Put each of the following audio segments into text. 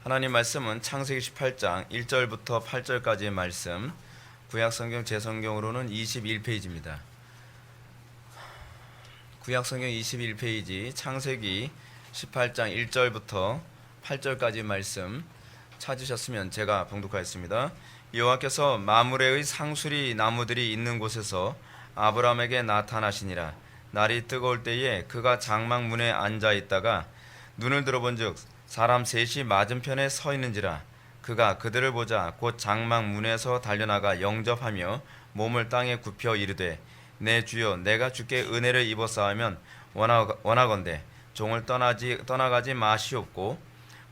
하나님 말씀은 창세기 18장 1절부터 8절까지의 말씀, 구약성경 제 성경으로는 21페이지입니다. 구약성경 21페이지 창세기 18장 1절부터 8절까지 말씀 찾으셨으면 제가 봉독하겠습니다. 여호와께서 마므레의 상수리 나무들이 있는 곳에서 아브라함에게 나타나시니라. 날이 뜨거울 때에 그가 장막 문에 앉아 있다가 눈을 들어본즉 사람 셋이 맞은편에 서 있는지라. 그가 그들을 보자 곧 장막 문에서 달려나가 영접하며 몸을 땅에 굽혀 이르되 내 주여, 내가 주께 은혜를 입었사하면 원하건대 종을 떠나가지 마시옵고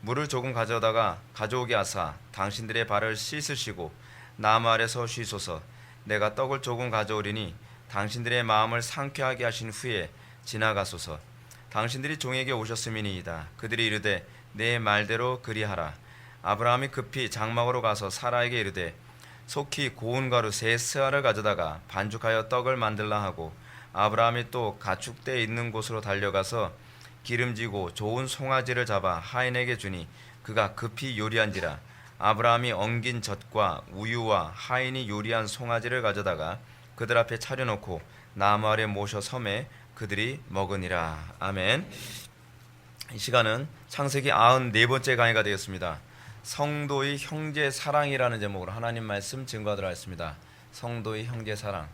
물을 조금 가져오게 하사 당신들의 발을 씻으시고 나무 아래서 쉬소서. 내가 떡을 조금 가져오리니 당신들의 마음을 상쾌하게 하신 후에 지나가소서. 당신들이 종에게 오셨음이니이다. 그들이 이르되 내 말대로 그리하라. 아브라함이 급히 장막으로 가서 사라에게 이르되 속히 고운 가루 세 스아를 가져다가 반죽하여 떡을 만들라 하고, 아브라함이 또 가축대 있는 곳으로 달려가서 기름지고 좋은 송아지를 잡아 하인에게 주니 그가 급히 요리한지라. 아브라함이 엉긴 젖과 우유와 하인이 요리한 송아지를 가져다가 그들 앞에 차려놓고 나무 아래 모셔 섬에 그들이 먹으니라. 아멘. 이 시간은 창세기 94번째 강의가 되겠습니다. 성도의 형제 사랑이라는 제목으로 하나님 말씀 증거하도록 하겠습니다. 성도의 형제 사랑.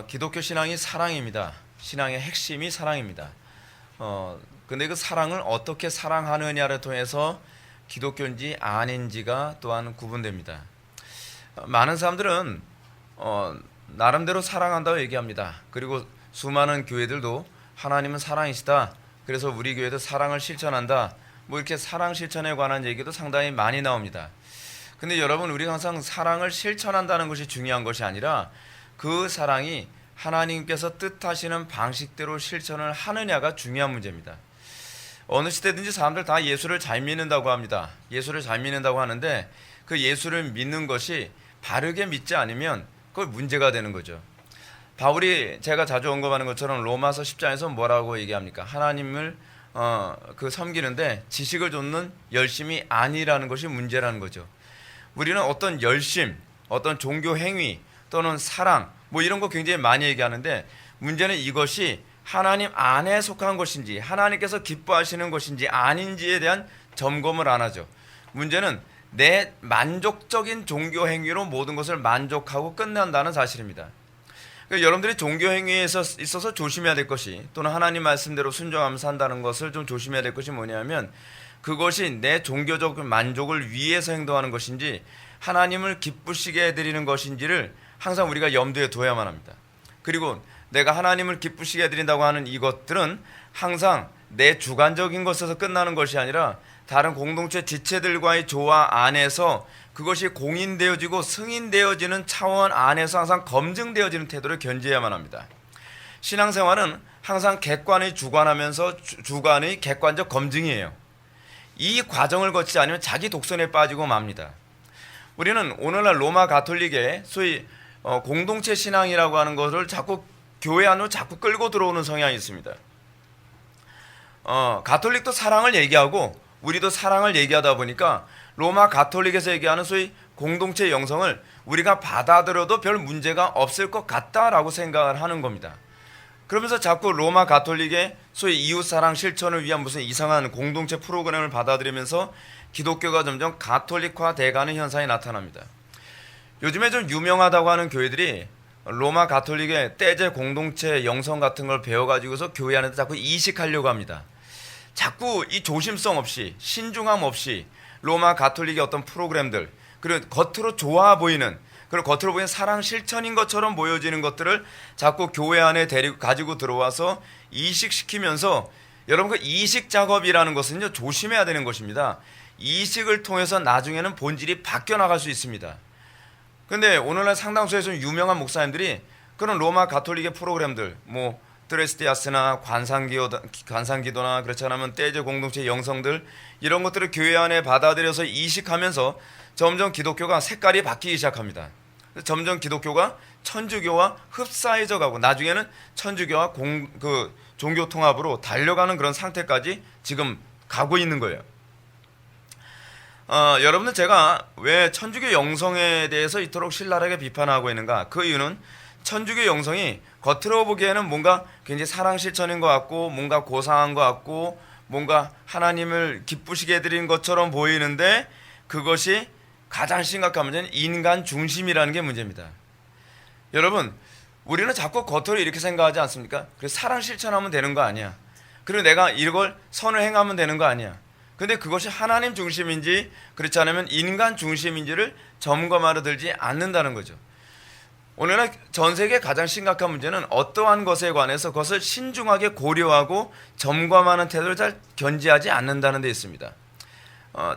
기독교 신앙이 사랑입니다. 신앙의 핵심이 사랑입니다. 근데 그 사랑을 어떻게 사랑하느냐를 통해서 기독교인지 아닌지가 또한 구분됩니다. 많은 사람들은 나름대로 사랑한다고 얘기합니다. 그리고 수많은 교회들도 하나님은 사랑이시다, 그래서 우리 교회도 사랑을 실천한다, 뭐 이렇게 사랑 실천에 관한 얘기도 상당히 많이 나옵니다. 근데 여러분, 우리가 항상 사랑을 실천한다는 것이 중요한 것이 아니라 그 사랑이 하나님께서 뜻하시는 방식대로 실천을 하느냐가 중요한 문제입니다. 어느 시대든지 사람들 다 예수를 잘 믿는다고 합니다. 예수를 잘 믿는다고 하는데 그 예수를 믿는 것이 바르게 믿지 않으면 그걸 문제가 되는 거죠. 바울이 제가 자주 언급하는 것처럼 로마서 10장에서 뭐라고 얘기합니까? 하나님을 섬기는데 지식을 좇는 열심이 아니라는 것이 문제라는 거죠. 우리는 어떤 열심, 어떤 종교 행위 또는 사랑 뭐 이런 거 굉장히 많이 얘기하는데, 문제는 이것이 하나님 안에 속한 것인지 하나님께서 기뻐하시는 것인지 아닌지에 대한 점검을 안 하죠. 문제는 내 만족적인 종교 행위로 모든 것을 만족하고 끝난다는 사실입니다. 그러니까 여러분들이 종교 행위에 있어서 조심해야 될 것이, 또는 하나님 말씀대로 순종하면서 산다는 것을 좀 조심해야 될 것이 뭐냐면, 그것이 내 종교적 만족을 위해서 행동하는 것인지 하나님을 기쁘시게 해드리는 것인지를 항상 우리가 염두에 둬야만 합니다. 그리고 내가 하나님을 기쁘시게 해드린다고 하는 이것들은 항상 내 주관적인 것에서 끝나는 것이 아니라 다른 공동체 지체들과의 조화 안에서 그것이 공인되어지고 승인되어지는 차원 안에서 항상 검증되어지는 태도를 견지해야만 합니다. 신앙생활은 항상 객관의 주관하면서 주관의 객관적 검증이에요. 이 과정을 거치지 않으면 자기 독선에 빠지고 맙니다. 우리는 오늘날 로마 가톨릭의 소위 공동체 신앙이라고 하는 것을 자꾸 교회 안으로 자꾸 끌고 들어오는 성향이 있습니다. 가톨릭도 사랑을 얘기하고 우리도 사랑을 얘기하다 보니까 로마 가톨릭에서 얘기하는 소위 공동체 영성을 우리가 받아들여도 별 문제가 없을 것 같다라고 생각을 하는 겁니다. 그러면서 자꾸 로마 가톨릭의 소위 이웃사랑 실천을 위한 무슨 이상한 공동체 프로그램을 받아들이면서 기독교가 점점 가톨릭화 돼가는 현상이 나타납니다. 요즘에 좀 유명하다고 하는 교회들이 로마 가톨릭의 떼제 공동체 영성 같은 걸 배워가지고서 교회 안에서 자꾸 이식하려고 합니다. 자꾸 이 조심성 없이, 신중함 없이 로마 가톨릭의 어떤 프로그램들, 그리고 겉으로 좋아 보이는, 그리고 겉으로 보이는 사랑 실천인 것처럼 보여지는 것들을 자꾸 교회 안에 가지고 들어와서 이식시키면서, 여러분, 그 이식 작업이라는 것은요, 조심해야 되는 것입니다. 이식을 통해서 나중에는 본질이 바뀌어 나갈 수 있습니다. 그런데 오늘날 상당수에서 유명한 목사님들이 그런 로마 가톨릭의 프로그램들, 뭐 드레스디아스나 관상기도나 그렇지 않으면 떼제 공동체 영성들, 이런 것들을 교회 안에 받아들여서 이식하면서 점점 기독교가 색깔이 바뀌기 시작합니다. 점점 기독교가 천주교와 흡사해져 가고 나중에는 천주교와 종교 통합으로 달려가는 그런 상태까지 지금 가고 있는 거예요. 여러분들 제가 왜 천주교 영성에 대해서 이토록 신랄하게 비판하고 있는가? 그 이유는 천주교 영성이 겉으로 보기에는 뭔가 굉장히 사랑 실천인 것 같고 뭔가 고상한 것 같고 뭔가 하나님을 기쁘시게 해드린 것처럼 보이는데 그것이 가장 심각한 문제는 인간 중심이라는 게 문제입니다. 여러분, 우리는 자꾸 겉으로 이렇게 생각하지 않습니까? 그래서 사랑 실천하면 되는 거 아니야. 그리고 내가 이걸 선을 행하면 되는 거 아니야. 근데 그것이 하나님 중심인지 그렇지 않으면 인간 중심인지를 점검하러 들지 않는다는 거죠. 오늘날 전 세계 가장 심각한 문제는 어떠한 것에 관해서 그것을 신중하게 고려하고 점검하는 태도를 잘 견지하지 않는다는 데 있습니다.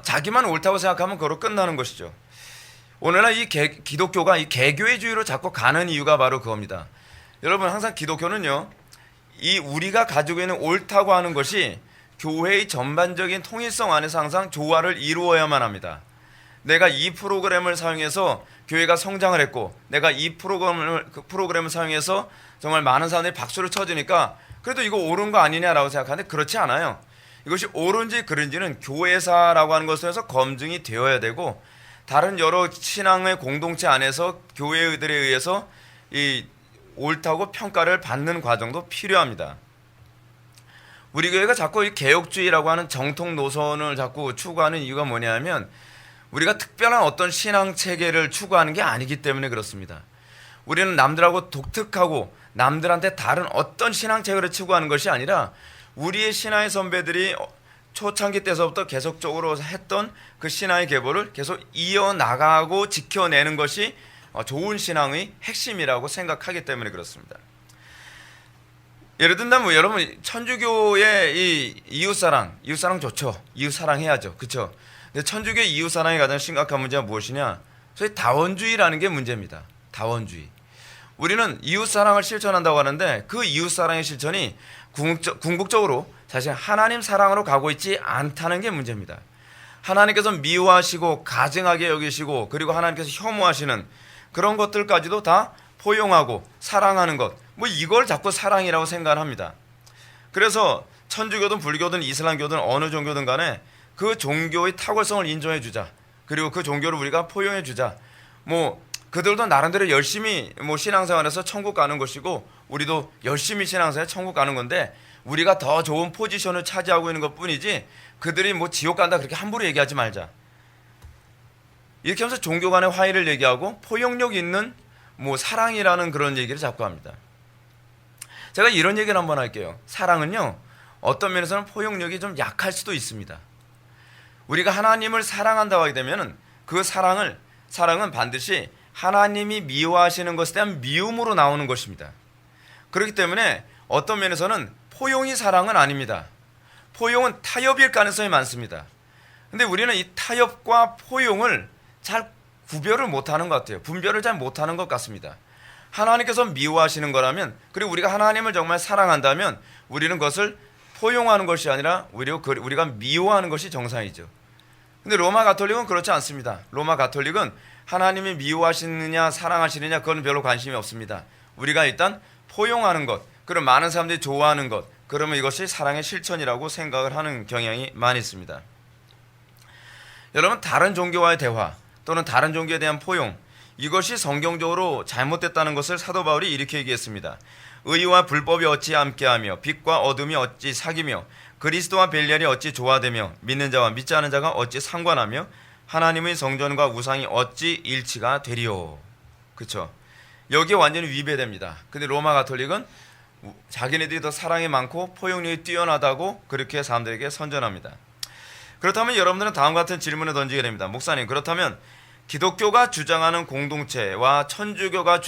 자기만 옳다고 생각하면 그걸로 끝나는 것이죠. 오늘날 이 기독교가 이 개교회주의로 자꾸 가는 이유가 바로 그겁니다. 여러분, 항상 기독교는요, 이 우리가 가지고 있는 옳다고 하는 것이 교회의 전반적인 통일성 안에서 항상 조화를 이루어야만 합니다. 내가 이 프로그램을 사용해서 교회가 성장을 했고 내가 이 프로그램을 사용해서 정말 많은 사람들이 박수를 쳐주니까 그래도 이거 옳은 거 아니냐라고 생각하는데 그렇지 않아요. 이것이 옳은지 그른지는 교회사라고 하는 것에서 검증이 되어야 되고 다른 여러 신앙의 공동체 안에서 교회들에 의해서 이 옳다고 평가를 받는 과정도 필요합니다. 우리 교회가 자꾸 이 개혁주의라고 하는 정통 노선을 자꾸 추구하는 이유가 뭐냐면 우리가 특별한 어떤 신앙 체계를 추구하는 게 아니기 때문에 그렇습니다. 우리는 남들하고 독특하고 남들한테 다른 어떤 신앙 체계를 추구하는 것이 아니라 우리의 신앙의 선배들이 초창기 때서부터 계속적으로 했던 그 신앙의 계보를 계속 이어나가고 지켜내는 것이 좋은 신앙의 핵심이라고 생각하기 때문에 그렇습니다. 예를 든다면 여러분 천주교의 이 이웃사랑 좋죠. 이웃사랑해야죠. 그렇죠? 근데 천주교의 이웃사랑의 가장 심각한 문제가 무엇이냐? 소위 다원주의라는 게 문제입니다. 다원주의. 우리는 이웃사랑을 실천한다고 하는데 그 이웃사랑의 실천이 궁극적으로 사실 하나님 사랑으로 가고 있지 않다는 게 문제입니다. 하나님께서 미워하시고 가증하게 여기시고 그리고 하나님께서 혐오하시는 그런 것들까지도 다 포용하고 사랑하는 것, 뭐 이걸 자꾸 사랑이라고 생각을 합니다. 그래서 천주교든 불교든 이슬람교든 어느 종교든 간에 그 종교의 탁월성을 인정해 주자. 그리고 그 종교를 우리가 포용해 주자. 뭐 그들도 나름대로 열심히 뭐 신앙생활에서 천국 가는 것이고 우리도 열심히 신앙생활에 천국 가는 건데 우리가 더 좋은 포지션을 차지하고 있는 것뿐이지 그들이 뭐 지옥 간다 그렇게 함부로 얘기하지 말자. 이렇게 하면서 종교 간의 화해를 얘기하고 포용력 있는 뭐 사랑이라는 그런 얘기를 자꾸 합니다. 제가 이런 얘기를 한번 할게요. 사랑은요 어떤 면에서는 포용력이 좀 약할 수도 있습니다. 우리가 하나님을 사랑한다고 하게 되면 그 사랑은 반드시 하나님이 미워하시는 것에 대한 미움으로 나오는 것입니다. 그렇기 때문에 어떤 면에서는 포용이 사랑은 아닙니다. 포용은 타협일 가능성이 많습니다. 근데 우리는 이 타협과 포용을 잘 구별을 못하는 것 같아요. 분별을 잘 못하는 것 같습니다. 하나님께서 미워하시는 거라면 그리고 우리가 하나님을 정말 사랑한다면 우리는 그것을 포용하는 것이 아니라 우리가 미워하는 것이 정상이죠. 근데 로마 가톨릭은 그렇지 않습니다. 로마 가톨릭은 하나님이 미워하시느냐 사랑하시느냐 그건 별로 관심이 없습니다. 우리가 일단 포용하는 것, 그럼 많은 사람들이 좋아하는 것, 그러면 이것이 사랑의 실천이라고 생각을 하는 경향이 많이 있습니다. 여러분, 다른 종교와의 대화 또는 다른 종교에 대한 포용, 이것이 성경적으로 잘못됐다는 것을 사도 바울이 이렇게 얘기했습니다. 의와 불법이 어찌 함께하며 빛과 어둠이 어찌 사귀며 그리스도와 벨리알이 어찌 조화되며 믿는 자와 믿지 않은 자가 어찌 상관하며 하나님의 성전과 우상이 어찌 일치가 되리요. 그렇죠? 여기에 완전히 위배됩니다. 근데 로마 가톨릭은 자기네들이 더 사랑이 많고 포용력이 뛰어나다고 그렇게 사람들에게 선전합니다. 그렇다면 여러분들은 다음과 같은 질문을 던지게 됩니다. 목사님, 그렇다면 기독교가 주장하는 공동체와 천주교가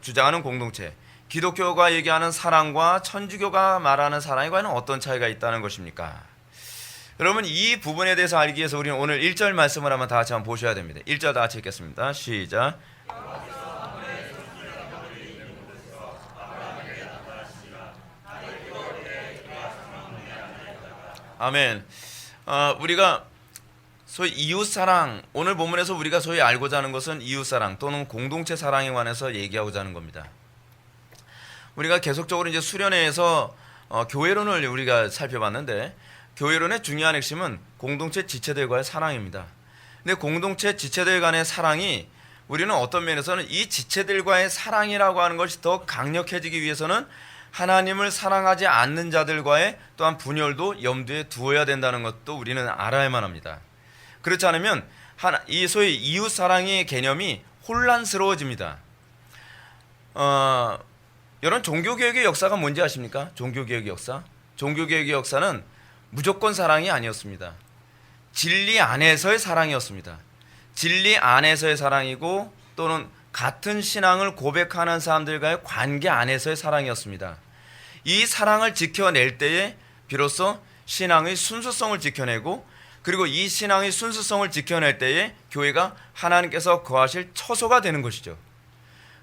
주장하는 공동체, 기독교가 얘기하는 사랑과 천주교가 말하는 사랑에 과연 어떤 차이가 있다는 것입니까? 여러분, 이 부분에 대해서 알기 위해서 우리는 오늘 1절 말씀을 한번 다 같이 한번 보셔야 됩니다. 1절 다 같이 읽겠습니다. 시작. 아멘. 우리가 소위 이웃사랑, 오늘 본문에서 우리가 소위 알고자 하는 것은 이웃사랑 또는 공동체 사랑에 관해서 얘기하고자 하는 겁니다. 우리가 계속적으로 이제 수련회에서 교회론을 우리가 살펴봤는데 교회론의 중요한 핵심은 공동체 지체들과의 사랑입니다. 근데 공동체 지체들 간의 사랑이 우리는 어떤 면에서는 이 지체들과의 사랑이라고 하는 것이 더 강력해지기 위해서는 하나님을 사랑하지 않는 자들과의 또한 분열도 염두에 두어야 된다는 것도 우리는 알아야만 합니다. 그렇지 않으면 이 소위 이웃 사랑의 개념이 혼란스러워집니다. 여러분, 종교개혁의 역사가 뭔지 아십니까? 종교개혁의 역사. 종교개혁의 역사는 무조건 사랑이 아니었습니다. 진리 안에서의 사랑이었습니다. 진리 안에서의 사랑이고 또는 같은 신앙을 고백하는 사람들과의 관계 안에서의 사랑이었습니다. 이 사랑을 지켜낼 때에 비로소 신앙의 순수성을 지켜내고, 그리고 이 신앙의 순수성을 지켜낼 때에 교회가 하나님께서 거하실 처소가 되는 것이죠.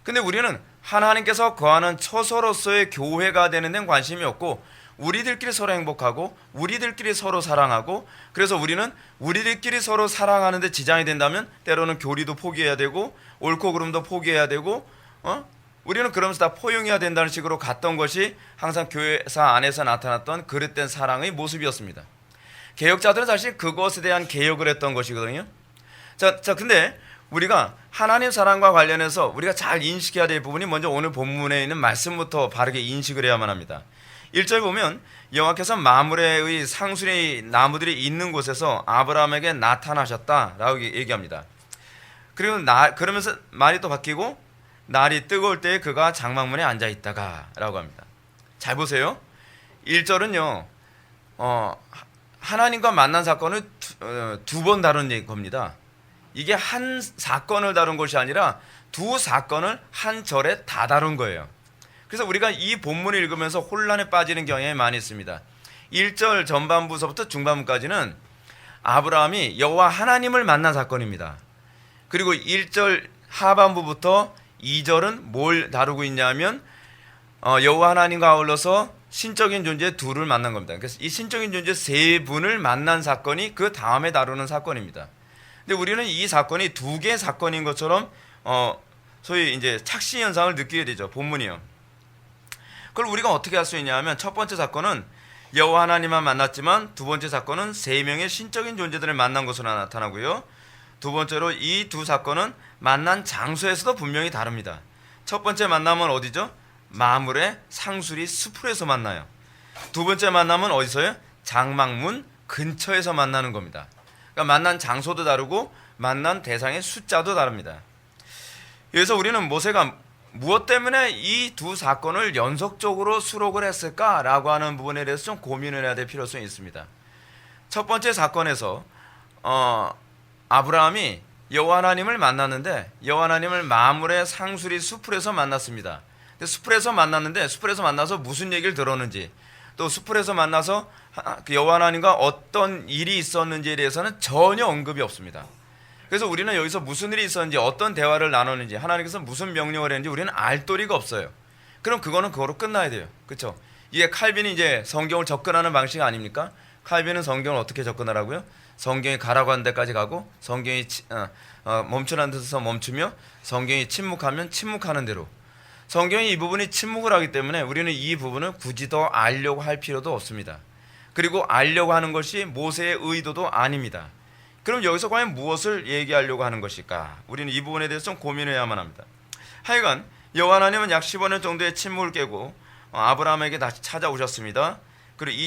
근데 우리는 하나님께서 거하는 처소로서의 교회가 되는 데는 관심이 없고, 우리들끼리 서로 행복하고 우리들끼리 서로 사랑하고, 그래서 우리는 우리들끼리 서로 사랑하는 데 지장이 된다면 때로는 교리도 포기해야 되고 옳고 그름도 포기해야 되고, 우리는 그러면서 다 포용해야 된다는 식으로 갔던 것이 항상 교회사 안에서 나타났던 그릇된 사랑의 모습이었습니다. 개혁자들은 사실 그것에 대한 개혁을 했던 것이거든요. 자, 근데 우리가 하나님 사랑과 관련해서 우리가 잘 인식해야 될 부분이 먼저 오늘 본문에 있는 말씀부터 바르게 인식을 해야만 합니다. 1절 보면 여호와께서 마므레의 상수리 나무들이 있는 곳에서 아브라함에게 나타나셨다라고 얘기합니다. 그리고 그러면서 말이 또 바뀌고 날이 뜨거울 때에 그가 장막문에 앉아있다가 라고 합니다. 잘 보세요. 1절은요 하나님과 만난 사건을 두 번 다룬 겁니다. 이게 한 사건을 다룬 것이 아니라 두 사건을 한 절에 다 다룬 거예요. 그래서 우리가 이 본문을 읽으면서 혼란에 빠지는 경향이 많이 있습니다. 1절 전반부서부터 중반부까지는 아브라함이 여호와 하나님을 만난 사건입니다. 그리고 1절 하반부부터 2절은 뭘 다루고 있냐면 여호와 하나님과 아울러서 신적인 존재 둘을 만난 겁니다. 그래서 이 신적인 존재 세 분을 만난 사건이 그 다음에 다루는 사건입니다. 근데 우리는 이 사건이 두 개의 사건인 것처럼 소위 이제 착시 현상을 느끼게 되죠. 본문이요. 그걸 우리가 어떻게 할 수 있냐면, 첫 번째 사건은 여호와 하나님만 만났지만 두 번째 사건은 세 명의 신적인 존재들을 만난 것으로 나타나고요. 두 번째로 이 두 사건은 만난 장소에서도 분명히 다릅니다. 첫 번째 만남은 어디죠? 마므레 상수리 수풀에서 만나요. 두 번째 만남은 어디서요? 장막문 근처에서 만나는 겁니다. 그러니까 만난 장소도 다르고 만난 대상의 숫자도 다릅니다. 그래서 우리는 모세가 무엇 때문에 이 두 사건을 연속적으로 수록을 했을까라고 하는 부분에 대해서 좀 고민을 해야 될 필요성이 있습니다. 첫 번째 사건에서 아브라함이 여호와 하나님을 만났는데 여호와 하나님을 마므레 상수리 수풀에서 만났습니다. 근데 수풀에서 만나서 무슨 얘기를 들었는지, 또 수풀에서 만나서 여호와 하나님과 어떤 일이 있었는지에 대해서는 전혀 언급이 없습니다. 그래서 우리는 여기서 무슨 일이 있었는지, 어떤 대화를 나눴는지, 하나님께서 무슨 명령을 했는지 우리는 알 도리가 없어요. 그럼 그거로 끝나야 돼요. 그렇죠? 이게 칼빈이 이제 성경을 접근하는 방식 아닙니까? 칼빈은 성경을 어떻게 접근하라고요? 성경이 가라고 하는 데까지 가고, 성경이 멈추라는 데서 멈추며, 성경이 침묵하면 침묵하는 대로. 성경이 이 부분이 침묵을 하기 때문에 우리는 이 부분을 굳이 더 알려고 할 필요도 없습니다. 그리고 알려고 하는 것이 모세의 의도도 아닙니다. 그럼 여기서 과연 무엇을 얘기하려고 하는 것일까? 우리는 이 부분에 대해서 좀 고민해야만 합니다. 하여간 여호와 하나님은 약 15년 정도의 침묵을 깨고 아브라함에게 다시 찾아오셨습니다. 그리고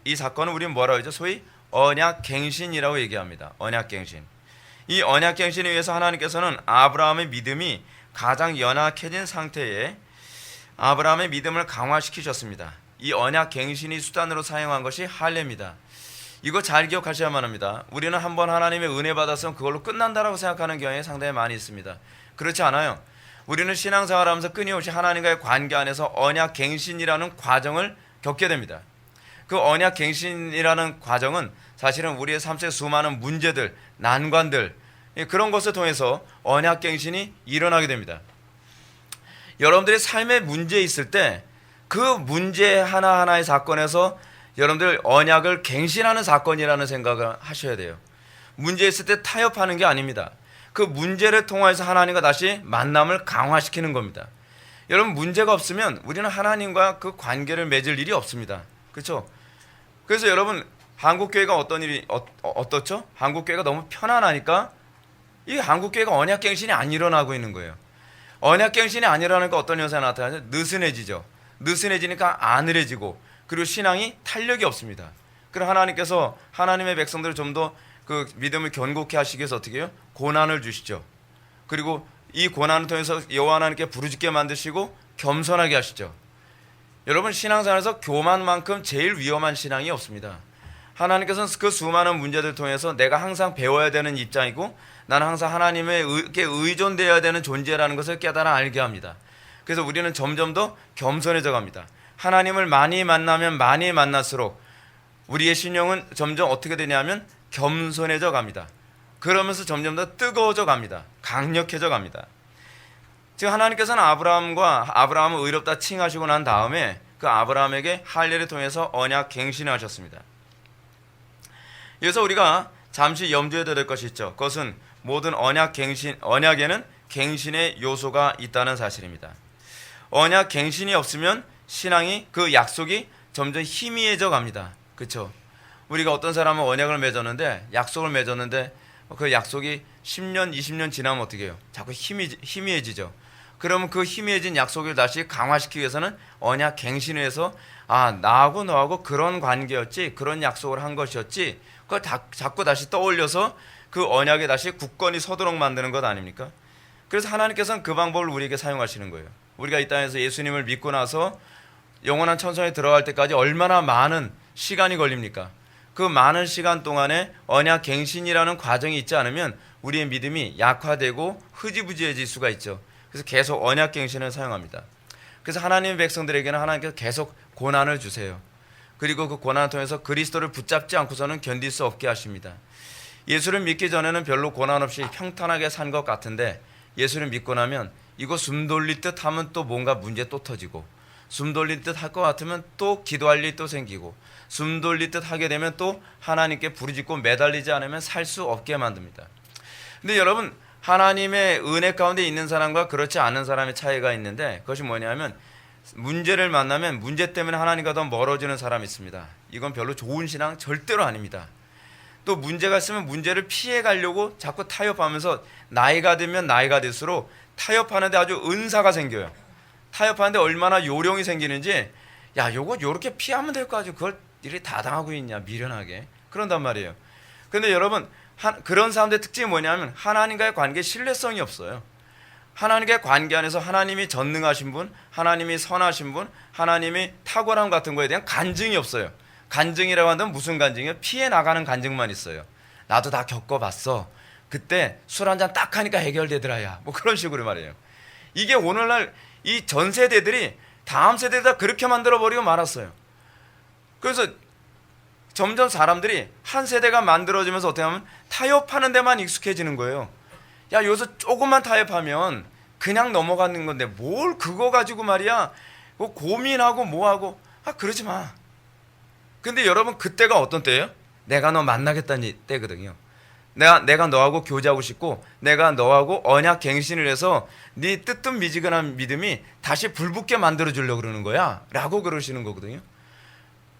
이 사건을 우리는 뭐라고 하죠? 소위 언약갱신이라고 얘기합니다. 언약갱신. 이 언약갱신에 의해서 하나님께서는 아브라함의 믿음이 가장 연약해진 상태에 아브라함의 믿음을 강화시키셨습니다. 이 언약갱신이 수단으로 사용한 것이 할례입니다. 이거 잘 기억하셔야만 합니다. 우리는 한번 하나님의 은혜 받았으면 그걸로 끝난다라고 생각하는 경향이 상당히 많이 있습니다. 그렇지 않아요. 우리는 신앙생활하면서 끊임없이 하나님과의 관계 안에서 언약갱신이라는 과정을 겪게 됩니다. 그 언약갱신이라는 과정은 사실은 우리의 삶 속의 수많은 문제들, 난관들, 그런 것을 통해서 언약갱신이 일어나게 됩니다. 여러분들의 삶에 문제 있을 때 그 문제 하나하나의 사건에서 여러분들 언약을 갱신하는 사건이라는 생각을 하셔야 돼요. 문제 있을 때 타협하는 게 아닙니다. 그 문제를 통해서 하나님과 다시 만남을 강화시키는 겁니다. 여러분, 문제가 없으면 우리는 하나님과 그 관계를 맺을 일이 없습니다. 그렇죠? 그래서 여러분, 한국 교회가 어떻죠? 한국 교회가 너무 편안하니까 이 한국 교회가 언약갱신이 안 일어나고 있는 거예요. 언약갱신이 안 일어나니까 어떤 현상이 나타나죠? 느슨해지죠. 느슨해지니까 안을해지고, 그리고 신앙이 탄력이 없습니다. 그럼 하나님께서 하나님의 백성들을 좀 더 그 믿음을 견고케 하시기 위해서 어떻게 해요? 고난을 주시죠. 그리고 이 고난을 통해서 여호와 하나님께 부르짖게 만드시고 겸손하게 하시죠. 여러분, 신앙생활에서 교만만큼 제일 위험한 신앙이 없습니다. 하나님께서는 그 수많은 문제들을 통해서 내가 항상 배워야 되는 입장이고, 나는 항상 하나님에게 의존되어야 되는 존재라는 것을 깨달아 알게 합니다. 그래서 우리는 점점 더 겸손해져 갑니다. 하나님을 많이 만나면 많이 만날수록 우리의 신령은 점점 어떻게 되냐면 겸손해져 갑니다. 그러면서 점점 더 뜨거워져 갑니다. 강력해져 갑니다. 지금 하나님께서는 아브라함을 의롭다 칭하시고 난 다음에 그 아브라함에게 할례를 통해서 언약 갱신을 하셨습니다. 그래서 우리가 잠시 염두에 둬야 될 것이 있죠. 그것은 모든 언약에는 갱신의 요소가 있다는 사실입니다. 언약 갱신이 없으면 신앙이, 그 약속이 점점 희미해져 갑니다. 그렇죠? 우리가 어떤 사람은 언약을 맺었는데, 약속을 맺었는데 그 약속이 10년, 20년 지나면 어떻게 해요? 자꾸 희미해지죠. 그러면 그 희미해진 약속을 다시 강화시키기 위해서는 언약 갱신을 해서, 나하고 너하고 그런 관계였지, 그런 약속을 한 것이었지, 그걸 자꾸 다시 떠올려서 그 언약에 다시 굳건히 서도록 만드는 것 아닙니까? 그래서 하나님께서는 그 방법을 우리에게 사용하시는 거예요. 우리가 이 땅에서 예수님을 믿고 나서 영원한 천성에 들어갈 때까지 얼마나 많은 시간이 걸립니까? 그 많은 시간 동안에 언약 갱신이라는 과정이 있지 않으면 우리의 믿음이 약화되고 흐지부지해질 수가 있죠. 그래서 계속 언약 갱신을 사용합니다. 그래서 하나님의 백성들에게는 하나님께서 계속 고난을 주세요. 그리고 그 고난을 통해서 그리스도를 붙잡지 않고서는 견딜 수 없게 하십니다. 예수를 믿기 전에는 별로 고난 없이 평탄하게 산 것 같은데, 예수를 믿고 나면 이거 숨 돌릴 듯 하면 또 뭔가 문제 또 터지고, 숨 돌릴 듯 할 것 같으면 또 기도할 일이 또 생기고, 숨 돌릴 듯 하게 되면 또 하나님께 부르짖고 매달리지 않으면 살 수 없게 만듭니다. 근데 여러분, 하나님의 은혜 가운데 있는 사람과 그렇지 않은 사람의 차이가 있는데, 그것이 뭐냐면 문제를 만나면 문제 때문에 하나님과 더 멀어지는 사람이 있습니다. 이건 별로 좋은 신앙 절대로 아닙니다. 또 문제가 있으면 문제를 피해 가려고 자꾸 타협하면서 나이가 들면 나이가 들수록 타협하는데 아주 은사가 생겨요. 타협하는데 얼마나 요령이 생기는지, 요거 요렇게 피하면 될 거 가지고 그걸 이렇게 다 당하고 있냐, 미련하게 그런단 말이에요. 그런데 여러분, 그런 사람들의 특징이 뭐냐면 하나님과의 관계에 신뢰성이 없어요. 하나님과의 관계 안에서 하나님이 전능하신 분, 하나님이 선하신 분, 하나님이 탁월함 같은 거에 대한 간증이 없어요. 간증이라고 한다면 무슨 간증이에요? 피해 나가는 간증만 있어요. 나도 다 겪어봤어. 그때 술 한잔 딱 하니까 해결되더라야. 뭐 그런 식으로 말이에요. 이게 오늘날 이 전 세대들이 다음 세대다 그렇게 만들어버리고 말았어요. 그래서 점점 사람들이 한 세대가 만들어지면서 어떻게 하면 타협하는 데만 익숙해지는 거예요. 여기서 조금만 타협하면 그냥 넘어가는 건데 뭘 그거 가지고 말이야 뭐 고민하고 뭐하고, 그러지 마. 근데 여러분, 그때가 어떤 때예요? 내가 너 만나겠다는 때거든요. 내가 너하고 교제하고 싶고, 내가 너하고 언약 갱신을 해서 네 뜨뜻미지근한 믿음이 다시 불붙게 만들어주려고 그러는 거야 라고 그러시는 거거든요.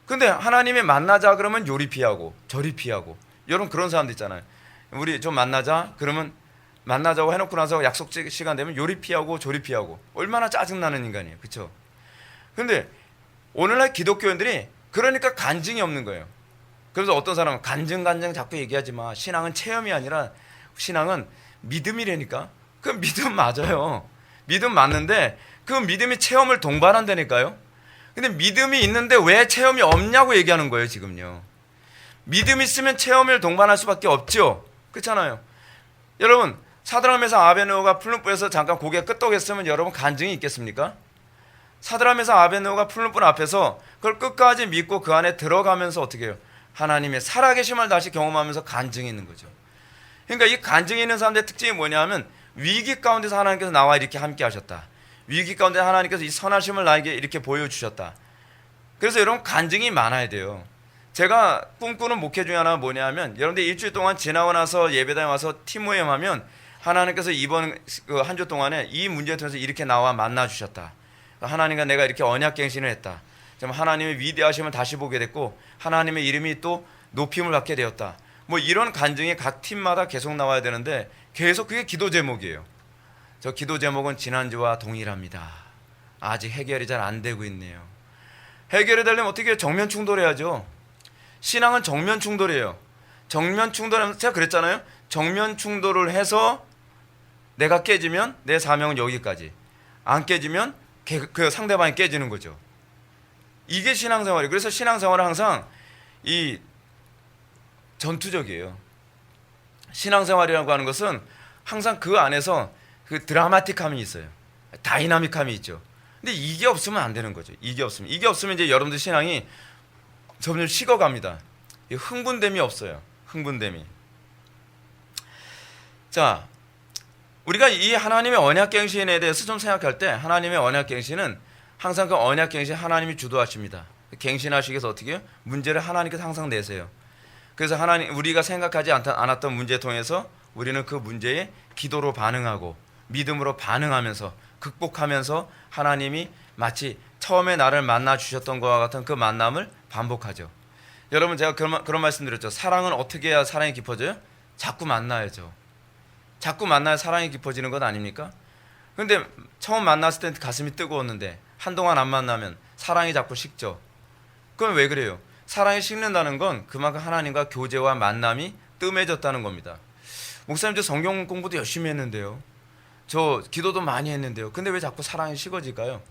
근데 하나님이 만나자 그러면 요리 피하고 저리 피하고, 여러분 그런 사람들 있잖아요. 우리 좀 만나자 그러면 만나자고 해놓고 나서 약속 시간 되면 요리 피하고 조리 피하고, 얼마나 짜증나는 인간이에요. 그렇죠? 근데 오늘날 기독교인들이 그러니까 간증이 없는 거예요. 그래서 어떤 사람은 간증 자꾸 얘기하지 마. 신앙은 체험이 아니라 신앙은 믿음이라니까. 그 믿음 맞아요. 믿음 맞는데 그 믿음이 체험을 동반한다니까요. 근데 믿음이 있는데 왜 체험이 없냐고 얘기하는 거예요, 지금요. 믿음이 있으면 체험을 동반할 수밖에 없죠. 그렇잖아요. 여러분, 사드락메삭 아벳느고가 풀무불에서 잠깐 고개 끄덕였으면 여러분 간증이 있겠습니까? 사드락메삭 아벳느고가 풀무불 앞에서 그걸 끝까지 믿고 그 안에 들어가면서 어떻게 해요? 하나님의 살아계심을 다시 경험하면서 간증이 있는 거죠. 그러니까 이 간증이 있는 사람들의 특징이 뭐냐면 위기 가운데서 하나님께서 나와 이렇게 함께 하셨다. 위기 가운데 하나님께서 이 선하심을 나에게 이렇게 보여주셨다. 그래서 여러분, 간증이 많아야 돼요. 제가 꿈꾸는 목회 중에 하나가 뭐냐면, 여러분들 일주일 동안 지나고 나서 예배당에 와서 팀 모임하면 하나님께서 이번 한 주 동안에 이 문제를 통해서 이렇게 나와 만나 주셨다. 하나님과 내가 이렇게 언약 갱신을 했다. 하나님의 위대하심을 다시 보게 됐고, 하나님의 이름이 또 높임을 받게 되었다. 뭐 이런 간증이 각 팀마다 계속 나와야 되는데 계속 그게 기도 제목이에요. 저 기도 제목은 지난주와 동일합니다. 아직 해결이 잘 안 되고 있네요. 해결이 되려면 어떻게 해요? 정면 충돌해야죠. 신앙은 정면 충돌이에요. 정면 충돌하면서 제가 그랬잖아요. 정면 충돌을 해서 내가 깨지면 내 사명은 여기까지, 안 깨지면 그 상대방이 깨지는 거죠. 이게 신앙생활이에요. 그래서 신앙생활은 항상 이 전투적이에요. 신앙생활이라고 하는 것은 항상 그 안에서 그 드라마틱함이 있어요. 다이나믹함이 있죠. 근데 이게 없으면 안 되는 거죠. 이게 없으면 이제 여러분들 신앙이 점점 식어갑니다. 흥분됨이 없어요. 흥분됨이. 자, 우리가 이 하나님의 언약갱신에 대해서 좀 생각할 때 하나님의 언약갱신은 항상 그 언약갱신 하나님이 주도하십니다. 갱신하시기 위해서 어떻게 해요? 문제를 하나님께서 항상 내세요. 그래서 하나님, 우리가 생각하지 않았던 문제를 통해서 우리는 그 문제에 기도로 반응하고 믿음으로 반응하면서 극복하면서 하나님이 마치 처음에 나를 만나 주셨던 것과 같은 그 만남을 반복하죠. 여러분, 제가 그런 말씀 드렸죠. 사랑은 어떻게 해야 사랑이 깊어져요? 자꾸 만나야죠. 자꾸 만나야 사랑이 깊어지는 것 아닙니까? 근데 처음 만났을 때 가슴이 뜨거웠는데 한동안 안 만나면 사랑이 자꾸 식죠. 그럼 왜 그래요? 사랑이 식는다는 건 그만큼 하나님과 교제와 만남이 뜸해졌다는 겁니다. 목사님, 저 성경 공부도 열심히 했는데요, 저 기도도 많이 했는데요, 근데 왜 자꾸 사랑이 식어질까요?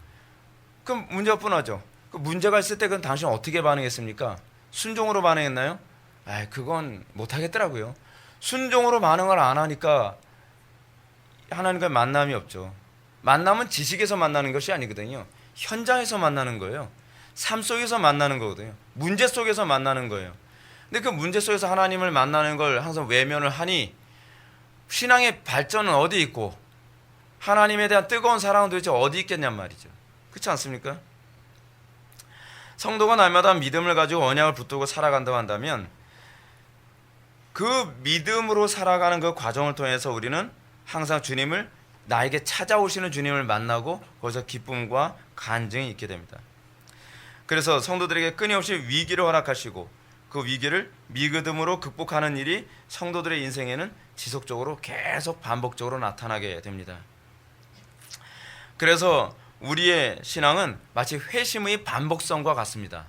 그럼 문제가 뻔하죠. 그 문제가 있을 때 그럼 당신 어떻게 반응했습니까? 순종으로 반응했나요? 그건 못하겠더라고요. 순종으로 반응을 안 하니까 하나님과 만남이 없죠. 만남은 지식에서 만나는 것이 아니거든요. 현장에서 만나는 거예요. 삶 속에서 만나는 거거든요. 문제 속에서 만나는 거예요. 근데 그 문제 속에서 하나님을 만나는 걸 항상 외면을 하니 신앙의 발전은 어디 있고 하나님에 대한 뜨거운 사랑은 도대체 어디 있겠냔 말이죠. 그렇지 않습니까? 성도가 날마다 믿음을 가지고 언약을 붙들고 살아간다고 한다면 그 믿음으로 살아가는 그 과정을 통해서 우리는 항상 주님을, 나에게 찾아오시는 주님을 만나고 거기서 기쁨과 간증이 있게 됩니다. 그래서 성도들에게 끊임없이 위기를 허락하시고 그 위기를 믿음으로 극복하는 일이 성도들의 인생에는 지속적으로 계속 반복적으로 나타나게 됩니다. 그래서 우리의 신앙은 마치 회심의 반복성과 같습니다.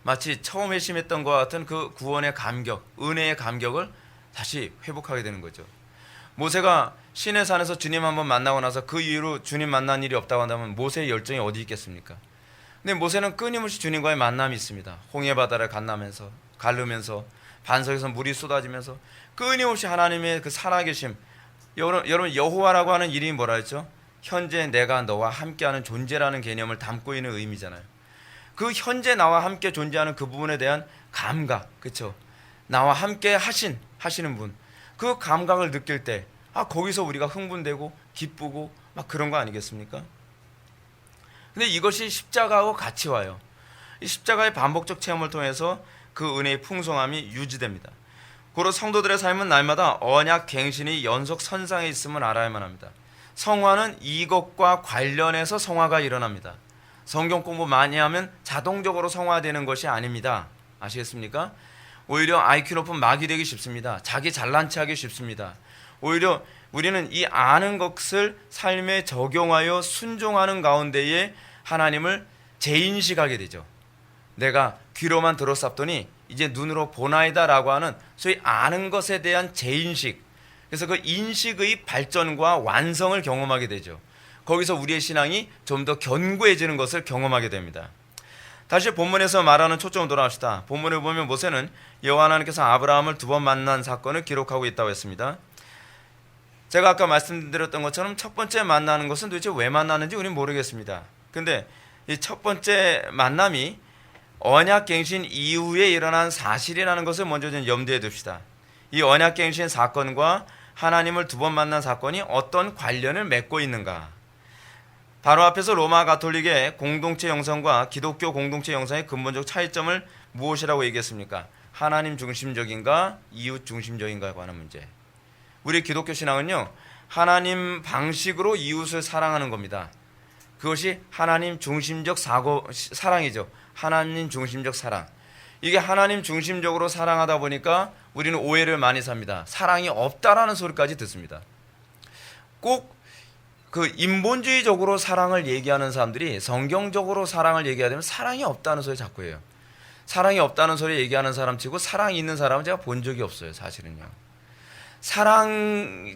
마치 처음 회심했던 것과 같은 그 구원의 감격, 은혜의 감격을 다시 회복하게 되는 거죠. 모세가 시내 산에서 주님 한번 만나고 나서 그 이후로 주님 만난 일이 없다고 한다면 모세의 열정이 어디 있겠습니까? 근데 모세는 끊임없이 주님과의 만남이 있습니다. 홍해 바다를 가르면서 반석에서 물이 쏟아지면서 끊임없이 하나님의 그 살아계심. 여러분, 여호와라고 하는 이름이 뭐라 했죠? 현재 내가 너와 함께하는 존재라는 개념을 담고 있는 의미잖아요. 그 현재 나와 함께 존재하는 그 부분에 대한 감각, 그렇죠? 나와 함께 하시는 분, 그 감각을 느낄 때 거기서 우리가 흥분되고 기쁘고 막 그런 거 아니겠습니까? 근데 이것이 십자가하고 같이 와요. 이 십자가의 반복적 체험을 통해서 그 은혜의 풍성함이 유지됩니다. 고로 성도들의 삶은 날마다 언약 갱신이 연속 선상에 있음을 알아야만 합니다. 성화는 이것과 관련해서 성화가 일어납니다. 성경 공부 많이 하면 자동적으로 성화되는 것이 아닙니다. 아시겠습니까? 오히려 IQ 높은 마귀 되기 쉽습니다. 자기 잘난 체 하기 쉽습니다. 오히려 우리는 이 아는 것을 삶에 적용하여 순종하는 가운데에 하나님을 재인식하게 되죠. 내가 귀로만 들었었더니 이제 눈으로 보나이다 라고 하는 소위 아는 것에 대한 재인식, 그래서 그 인식의 발전과 완성을 경험하게 되죠. 거기서 우리의 신앙이 좀 더 견고해지는 것을 경험하게 됩니다. 다시 본문에서 말하는 초점으로 돌아갑시다. 본문을 보면 모세는 여호와 하나님께서 아브라함을 2번 만난 사건을 기록하고 있다고 했습니다. 제가 아까 말씀드렸던 것처럼 첫 번째 만나는 것은 도대체 왜 만나는지 우리는 모르겠습니다. 근데 이 첫 번째 만남이 언약갱신 이후에 일어난 사실이라는 것을 먼저 좀 염두에 둡시다. 이 언약갱신 사건과 하나님을 2번 만난 사건이 어떤 관련을 맺고 있는가? 바로 앞에서 로마 가톨릭의 공동체 형성과 기독교 공동체 형성의 근본적 차이점을 무엇이라고 얘기했습니까? 하나님 중심적인가 이웃 중심적인가에 관한 문제. 우리 기독교 신앙은요, 하나님 방식으로 이웃을 사랑하는 겁니다. 그것이 하나님 중심적 사랑이죠. 하나님 중심적 사랑. 이게 하나님 중심적으로 사랑하다 보니까 우리는 오해를 많이 삽니다. 사랑이 없다라는 소리까지 듣습니다. 꼭 그 인본주의적으로 사랑을 얘기하는 사람들이 성경적으로 사랑을 얘기하면 사랑이 없다는 소리 자꾸 해요. 사랑이 없다는 소리 얘기하는 사람 치고 사랑이 있는 사람은 제가 본 적이 없어요. 사실은요.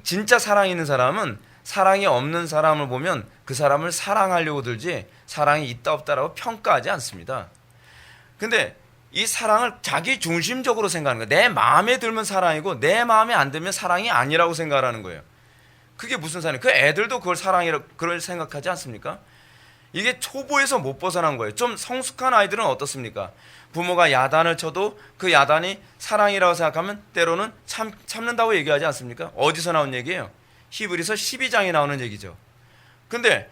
진짜 사랑이 있는 사람은 사랑이 없는 사람을 보면 그 사람을 사랑하려고 들지 사랑이 있다 없다라고 평가하지 않습니다. 근데 이 사랑을 자기 중심적으로 생각하는 거예요. 내 마음에 들면 사랑이고 내 마음에 안 들면 사랑이 아니라고 생각하는 거예요. 그게 무슨 사랑이에요? 그 애들도 그걸 사랑이라고 그걸 생각하지 않습니까? 이게 초보에서 못 벗어난 거예요. 좀 성숙한 아이들은 어떻습니까? 부모가 야단을 쳐도 그 야단이 사랑이라고 생각하면 때로는 참는다고 얘기하지 않습니까? 어디서 나온 얘기예요? 히브리서 12장에 나오는 얘기죠. 근데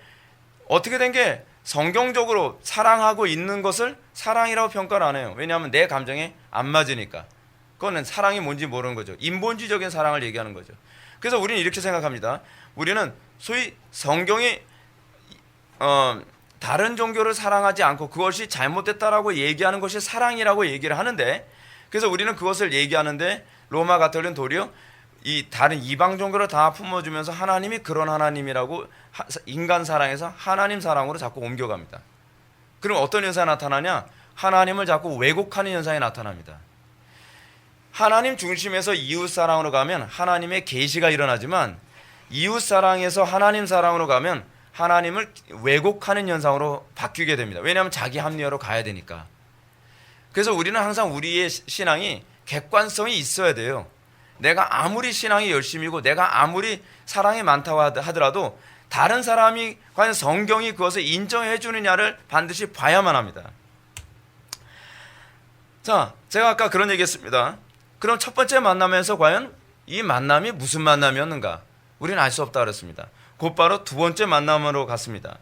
어떻게 된 게 성경적으로 사랑하고 있는 것을 사랑이라고 평가를 안 해요. 왜냐하면 내 감정에 안 맞으니까. 그거는 사랑이 뭔지 모르는 거죠. 인본주의적인 사랑을 얘기하는 거죠. 그래서 우리는 이렇게 생각합니다. 우리는 소위 성경이 다른 종교를 사랑하지 않고 그것이 잘못됐다라고 얘기하는 것이 사랑이라고 얘기를 하는데, 그래서 우리는 그것을 얘기하는데 로마 가톨릭은 도리어 이 다른 이방 종교를 다 품어주면서 하나님이 그런 하나님이라고 인간 사랑에서 하나님 사랑으로 자꾸 옮겨갑니다. 그럼 어떤 현상이 나타나냐? 하나님을 자꾸 왜곡하는 현상이 나타납니다. 하나님 중심에서 이웃 사랑으로 가면 하나님의 계시가 일어나지만 이웃 사랑에서 하나님 사랑으로 가면 하나님을 왜곡하는 현상으로 바뀌게 됩니다. 왜냐하면 자기 합리화로 가야 되니까. 그래서 우리는 항상 우리의 신앙이 객관성이 있어야 돼요. 내가 아무리 신앙이 열심이고 내가 아무리 사랑이 많다고 하더라도 다른 사람이 과연 성경이 그것을 인정해 주느냐를 반드시 봐야만 합니다. 자, 제가 아까 그런 얘기했습니다. 그럼 첫 번째 만남에서 과연 이 만남이 무슨 만남이었는가? 우리는 알 수 없다 그랬습니다. 곧바로 두 번째 만남으로 갔습니다.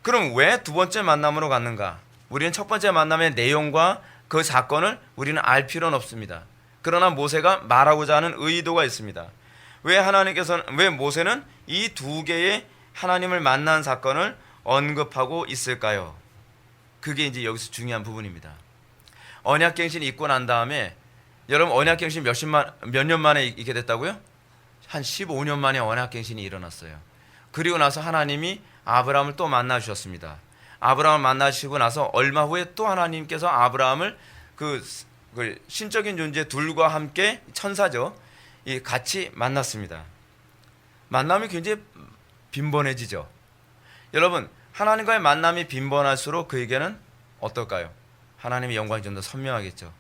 그럼 왜 두 번째 만남으로 갔는가? 우리는 첫 번째 만남의 내용과 그 사건을 우리는 알 필요는 없습니다. 그러나 모세가 말하고자 하는 의도가 있습니다. 왜 모세는 이 두 개의 하나님을 만난 사건을 언급하고 있을까요? 그게 이제 여기서 중요한 부분입니다. 언약갱신이 있고 난 다음에, 여러분 언약갱신 몇 년 만에 있게 됐다고요? 한 15년 만에 언약갱신이 일어났어요. 그리고 나서 하나님이 아브라함을 또 만나 주셨습니다. 아브라함을 만나시고 나서 얼마 후에 또 하나님께서 아브라함을 그 신적인 존재 둘과 함께 천사죠, 같이 만났습니다. 만남이 굉장히 빈번해지죠. 여러분, 하나님과의 만남이 빈번할수록 그에게는 어떨까요? 하나님의 영광이 좀 더 선명하겠죠.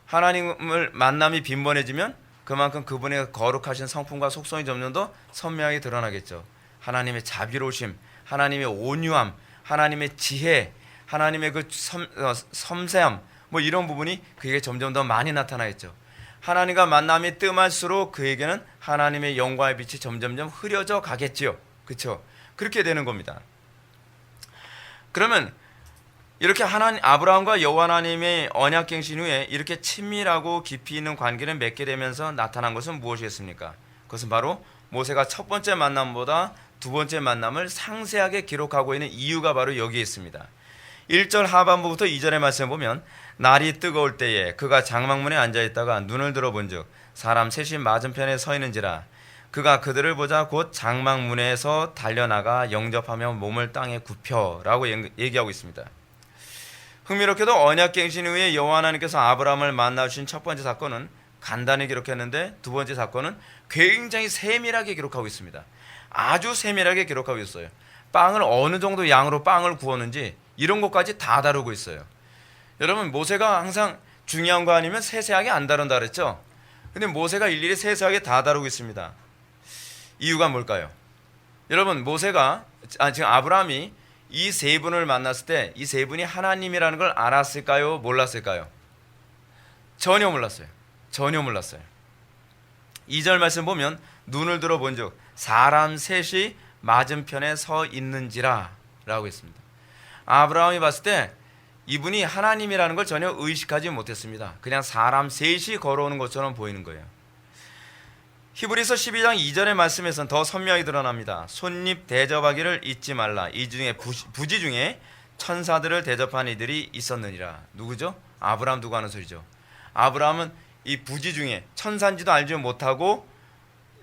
하나님을 만남이 빈번해지면 그만큼 그분의 거룩하신 성품과 속성이 점점 더 선명하게 드러나겠죠. 하나님의 자비로우심, 하나님의 온유함, 하나님의 지혜, 하나님의 그 섬세함, 뭐 이런 부분이 그에게 점점 더 많이 나타나겠죠. 하나님과 만남이 뜸할수록 그에게는 하나님의 영광의 빛이 점점점 흐려져 가겠지요. 그렇죠? 그렇게 되는 겁니다. 그러면 이렇게 아브라함과 여호와 하나님의 언약갱신 후에 이렇게 친밀하고 깊이 있는 관계를 맺게 되면서 나타난 것은 무엇이겠습니까? 그것은 바로 모세가 첫 번째 만남보다 두 번째 만남을 상세하게 기록하고 있는 이유가 바로 여기에 있습니다. 1절 하반부부터 2절의 말씀을 보면, 날이 뜨거울 때에 그가 장막문에 앉아있다가 눈을 들어본즉 사람 셋이 맞은편에 서 있는지라. 그가 그들을 보자 곧 장막문에서 달려나가 영접하며 몸을 땅에 굽혀라고 얘기하고 있습니다. 흥미롭게도 언약갱신 후에 여호와 하나님께서 아브라함을 만나주신 첫 번째 사건은 간단히 기록했는데 두 번째 사건은 굉장히 세밀하게 기록하고 있습니다. 아주 세밀하게 기록하고 있어요. 빵을 어느 정도 양으로 빵을 구웠는지 이런 것까지 다 다루고 있어요. 여러분, 모세가 항상 중요한 거 아니면 세세하게 안 다룬다 그랬죠? 근데 모세가 일일이 세세하게 다 다루고 있습니다. 이유가 뭘까요? 여러분, 지금 아브라함이 이 세 분을 만났을 때 이 세 분이 하나님이라는 걸 알았을까요? 몰랐을까요? 전혀 몰랐어요. 전혀 몰랐어요. 2절 말씀 보면 눈을 들어본즉 사람 셋이 맞은편에 서 있는지라 라고 했습니다. 아브라함이 봤을 때 이분이 하나님이라는 걸 전혀 의식하지 못했습니다. 그냥 사람 셋이 걸어오는 것처럼 보이는 거예요. 히브리서 12장 2절의 말씀에서는 더 선명히 드러납니다. 손님 대접하기를 잊지 말라. 이 중에 부지 중에 천사들을 대접한 이들이 있었느니라. 누구죠? 아브라함 두고 하는 소리죠. 아브라함은 이 부지 중에 천사인지도 알지 못하고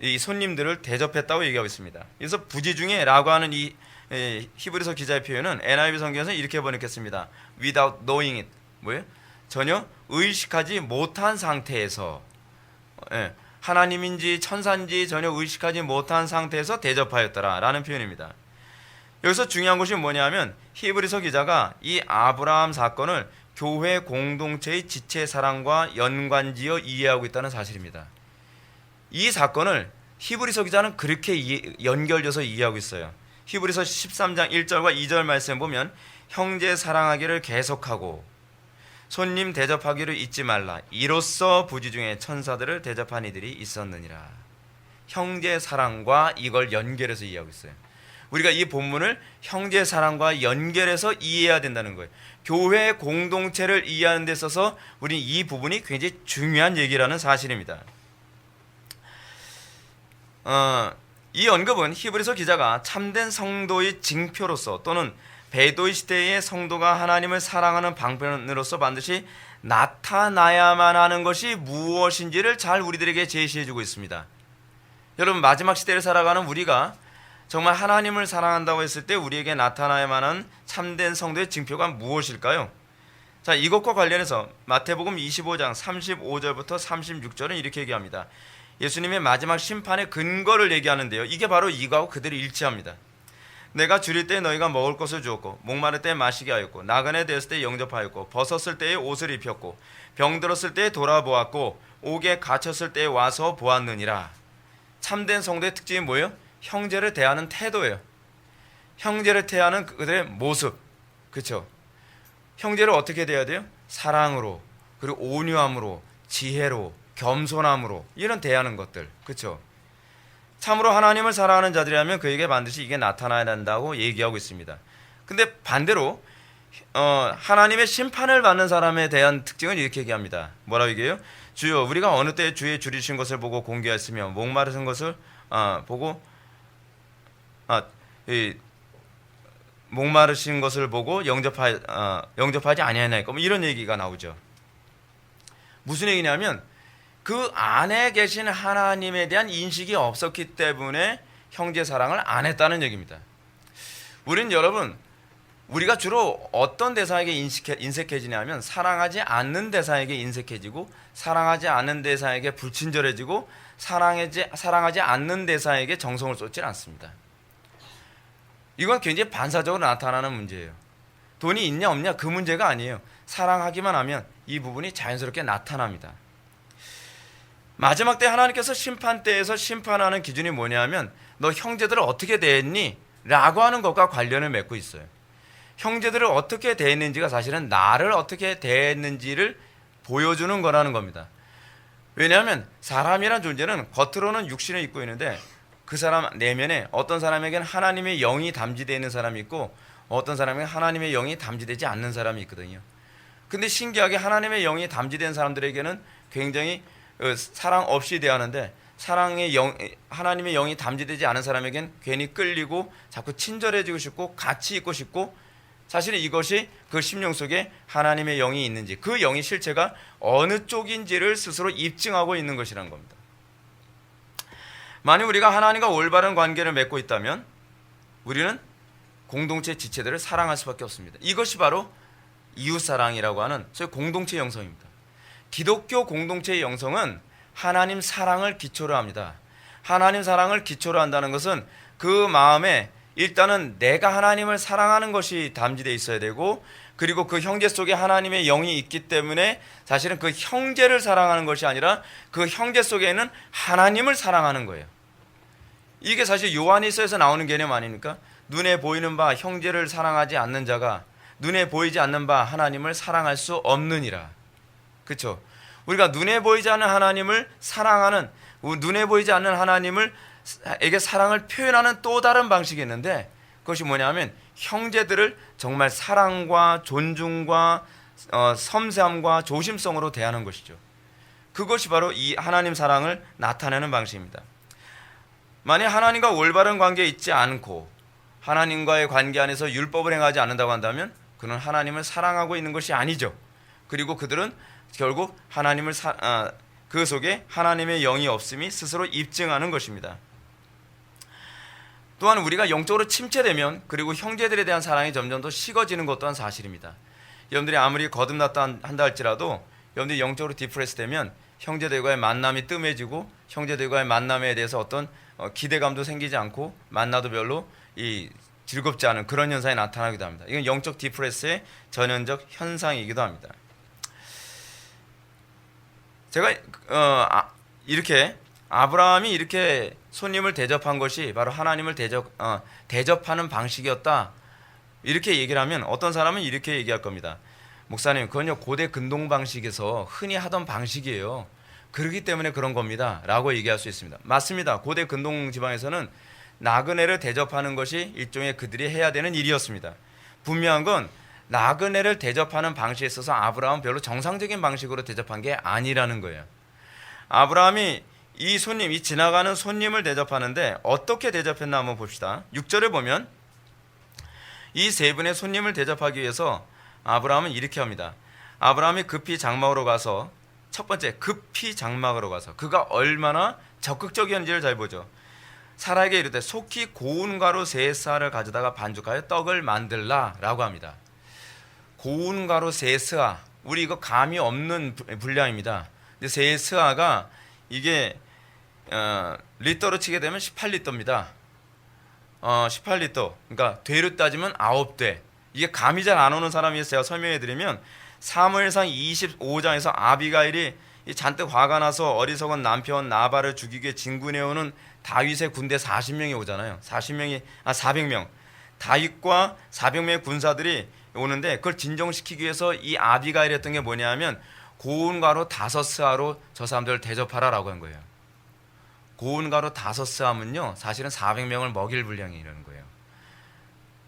이 손님들을 대접했다고 얘기하고 있습니다. 그래서 부지 중에라고 하는 이 히브리서 기자의 표현은 NIV 성경에서 이렇게 번역했습니다. Without knowing it. 뭐예요? 전혀 의식하지 못한 상태에서, 하나님인지 천사인지 전혀 의식하지 못한 상태에서 대접하였더라라는 표현입니다. 여기서 중요한 것이 뭐냐면 히브리서 기자가 이 아브라함 사건을 교회 공동체의 지체 사랑과 연관지어 이해하고 있다는 사실입니다. 이 사건을 히브리서 기자는 그렇게 연결져서 이해하고 있어요. 히브리서 13장 1절과 2절 말씀 보면 형제 사랑하기를 계속하고 손님 대접하기를 잊지 말라. 이로써 부지 중에 천사들을 대접한 이들이 있었느니라. 형제 사랑과 이걸 연결해서 이해하고 있어요. 우리가 이 본문을 형제 사랑과 연결해서 이해해야 된다는 거예요. 교회 공동체를 이해하는 데 있어서 우리는 이 부분이 굉장히 중요한 얘기라는 사실입니다. 이 언급은 히브리서 기자가 참된 성도의 징표로서 또는 배도의 시대의 성도가 하나님을 사랑하는 방편으로서 반드시 나타나야만 하는 것이 무엇인지를 잘 우리들에게 제시해주고 있습니다. 여러분, 마지막 시대를 살아가는 우리가 정말 하나님을 사랑한다고 했을 때 우리에게 나타나야만 하는 참된 성도의 징표가 무엇일까요? 자, 이것과 관련해서 마태복음 25장 35절부터 36절은 이렇게 얘기합니다. 예수님의 마지막 심판의 근거를 얘기하는데요. 이게 바로 이거하고 그대로 일치합니다. 내가 줄일 때 너희가 먹을 것을 주었고 목마를 때 마시게 하였고 나그네 되었을 때 영접하였고 벗었을 때에 옷을 입혔고 병들었을 때에 돌아보았고 옥에 갇혔을 때에 와서 보았느니라. 참된 성도의 특징이 뭐예요? 형제를 대하는 태도예요. 형제를 대하는 그들의 모습. 그렇죠? 형제를 어떻게 대해야 돼요? 사랑으로, 그리고 온유함으로, 지혜로, 겸손함으로, 이런 대하는 것들. 그렇죠? 참으로 하나님을 사랑하는 자들이라면 그에게 반드시 이게 나타나야 한다고 얘기하고 있습니다. 근데 반대로 하나님의 심판을 받는 사람에 대한 특징은 이렇게 얘기합니다. 뭐라고 얘기해요? 주여, 우리가 어느 때 주의 줄이신 것을 보고 공개했으며 목마르신 것을 보고 목마르신 것을 보고 영접하지 아니하나이까, 뭐 이런 얘기가 나오죠. 무슨 얘기냐면 그 안에 계신 하나님에 대한 인식이 없었기 때문에 형제 사랑을 안 했다는 얘기입니다. 우린 여러분, 우리가 주로 어떤 대상에게 인색해지냐면 사랑하지 않는 대상에게 인색해지고 사랑하지 않는 대상에게 불친절해지고 사랑하지 않는 대상에게 정성을 쏟지 않습니다. 이건 굉장히 반사적으로 나타나는 문제예요. 돈이 있냐 없냐 그 문제가 아니에요. 사랑하기만 하면 이 부분이 자연스럽게 나타납니다. 마지막 때 하나님께서 심판 때에서 심판하는 기준이 뭐냐면 너 형제들을 어떻게 대했니? 라고 하는 것과 관련을 맺고 있어요. 형제들을 어떻게 대했는지가 사실은 나를 어떻게 대했는지를 보여주는 거라는 겁니다. 왜냐하면 사람이란 존재는 겉으로는 육신을 입고 있는데 그 사람 내면에 어떤 사람에게는 하나님의 영이 담지되어 있는 사람이 있고 어떤 사람에게는 하나님의 영이 담지되지 않는 사람이 있거든요. 근데 신기하게 하나님의 영이 담지된 사람들에게는 굉장히 사랑 없이 대하는데 하나님의 영이 담지되지 않은 사람에겐 괜히 끌리고 자꾸 친절해지고 싶고 같이 있고 싶고, 사실은 이것이 그 심령 속에 하나님의 영이 있는지 그 영의 실체가 어느 쪽인지를 스스로 입증하고 있는 것이라는 겁니다. 만약 우리가 하나님과 올바른 관계를 맺고 있다면 우리는 공동체 지체들을 사랑할 수밖에 없습니다. 이것이 바로 이웃사랑이라고 하는 소위 공동체 영성입니다. 기독교 공동체의 영성은 하나님 사랑을 기초로 합니다. 하나님 사랑을 기초로 한다는 것은 그 마음에 일단은 내가 하나님을 사랑하는 것이 담지되어 있어야 되고, 그리고 그 형제 속에 하나님의 영이 있기 때문에 사실은 그 형제를 사랑하는 것이 아니라 그 형제 속에는 하나님을 사랑하는 거예요. 이게 사실 요한일서에서 나오는 개념 아닙니까? 눈에 보이는 바 형제를 사랑하지 않는 자가 눈에 보이지 않는 바 하나님을 사랑할 수 없느니라. 그렇죠? 우리가 눈에 보이지 않는 하나님을 사랑하는, 눈에 보이지 않는 하나님에게 사랑을 표현하는 또 다른 방식이 있는데, 그것이 뭐냐면 형제들을 정말 사랑과 존중과 섬세함과 조심성으로 대하는 것이죠. 그것이 바로 이 하나님 사랑을 나타내는 방식입니다. 만약 하나님과 올바른 관계에 있지 않고 하나님과의 관계 안에서 율법을 행하지 않는다고 한다면 그는 하나님을 사랑하고 있는 것이 아니죠. 그리고 그들은 결국 하나님을 그 속에 하나님의 영이 없음이 스스로 입증하는 것입니다. 또한 우리가 영적으로 침체되면 그리고 형제들에 대한 사랑이 점점 더 식어지는 것 또한 사실입니다. 여러분들이 아무리 거듭났다 한다 할지라도 여러분들이 영적으로 디프레스 되면 형제들과의 만남이 뜸해지고 형제들과의 만남에 대해서 어떤 기대감도 생기지 않고 만나도 별로 즐겁지 않은 그런 현상이 나타나기도 합니다. 이건 영적 디프레스의 전형적 현상이기도 합니다. 제가 이렇게 아브라함이 이렇게 손님을 대접한 것이 바로 하나님을 대접하는 방식이었다, 이렇게 얘기를 하면 어떤 사람은 이렇게 얘기할 겁니다. 목사님, 그건요 고대 근동 방식에서 흔히 하던 방식이에요. 그렇기 때문에 그런 겁니다 라고 얘기할 수 있습니다. 맞습니다. 고대 근동 지방에서는 나그네를 대접하는 것이 일종의 그들이 해야 되는 일이었습니다. 분명한 건 나그네를 대접하는 방식에 있어서 아브라함은 별로 정상적인 방식으로 대접한 게 아니라는 거예요. 아브라함이 이 지나가는 손님을 대접하는데 어떻게 대접했나 한번 봅시다. 6절에 보면 이 세 분의 손님을 대접하기 위해서 아브라함은 이렇게 합니다. 아브라함이 급히 장막으로 가서, 첫 번째 급히 장막으로 가서 그가 얼마나 적극적이었는지를 잘 보죠. 사라에게 이르되 속히 고운 가루 세 스아를 가져다가 반죽하여 떡을 만들라 라고 합니다. 고운 가루 세 스아, 우리 이거 감이 없는 분량입니다. 근데 세 스아가 이게 리터로 치게 되면 18리터입니다. 18리터, 그러니까 되로 따지면 9대. 이게 감이 잘 안 오는 사람이 제가 설명해 드리면 사무엘상 25장에서 아비가일이 잔뜩 화가 나서 어리석은 남편 나발을 죽이게 진군해오는 다윗의 군대 40명이 오잖아요. 400명. 다윗과 400명의 군사들이 오는데 그걸 진정시키기 위해서 이 아비가일이 했던 게 뭐냐면 고운 가루 5스아로 저 사람들을 대접하라라고 한 거예요. 고운 가루 5스아면요 사실은 400명을 먹일 분량이라는 거예요.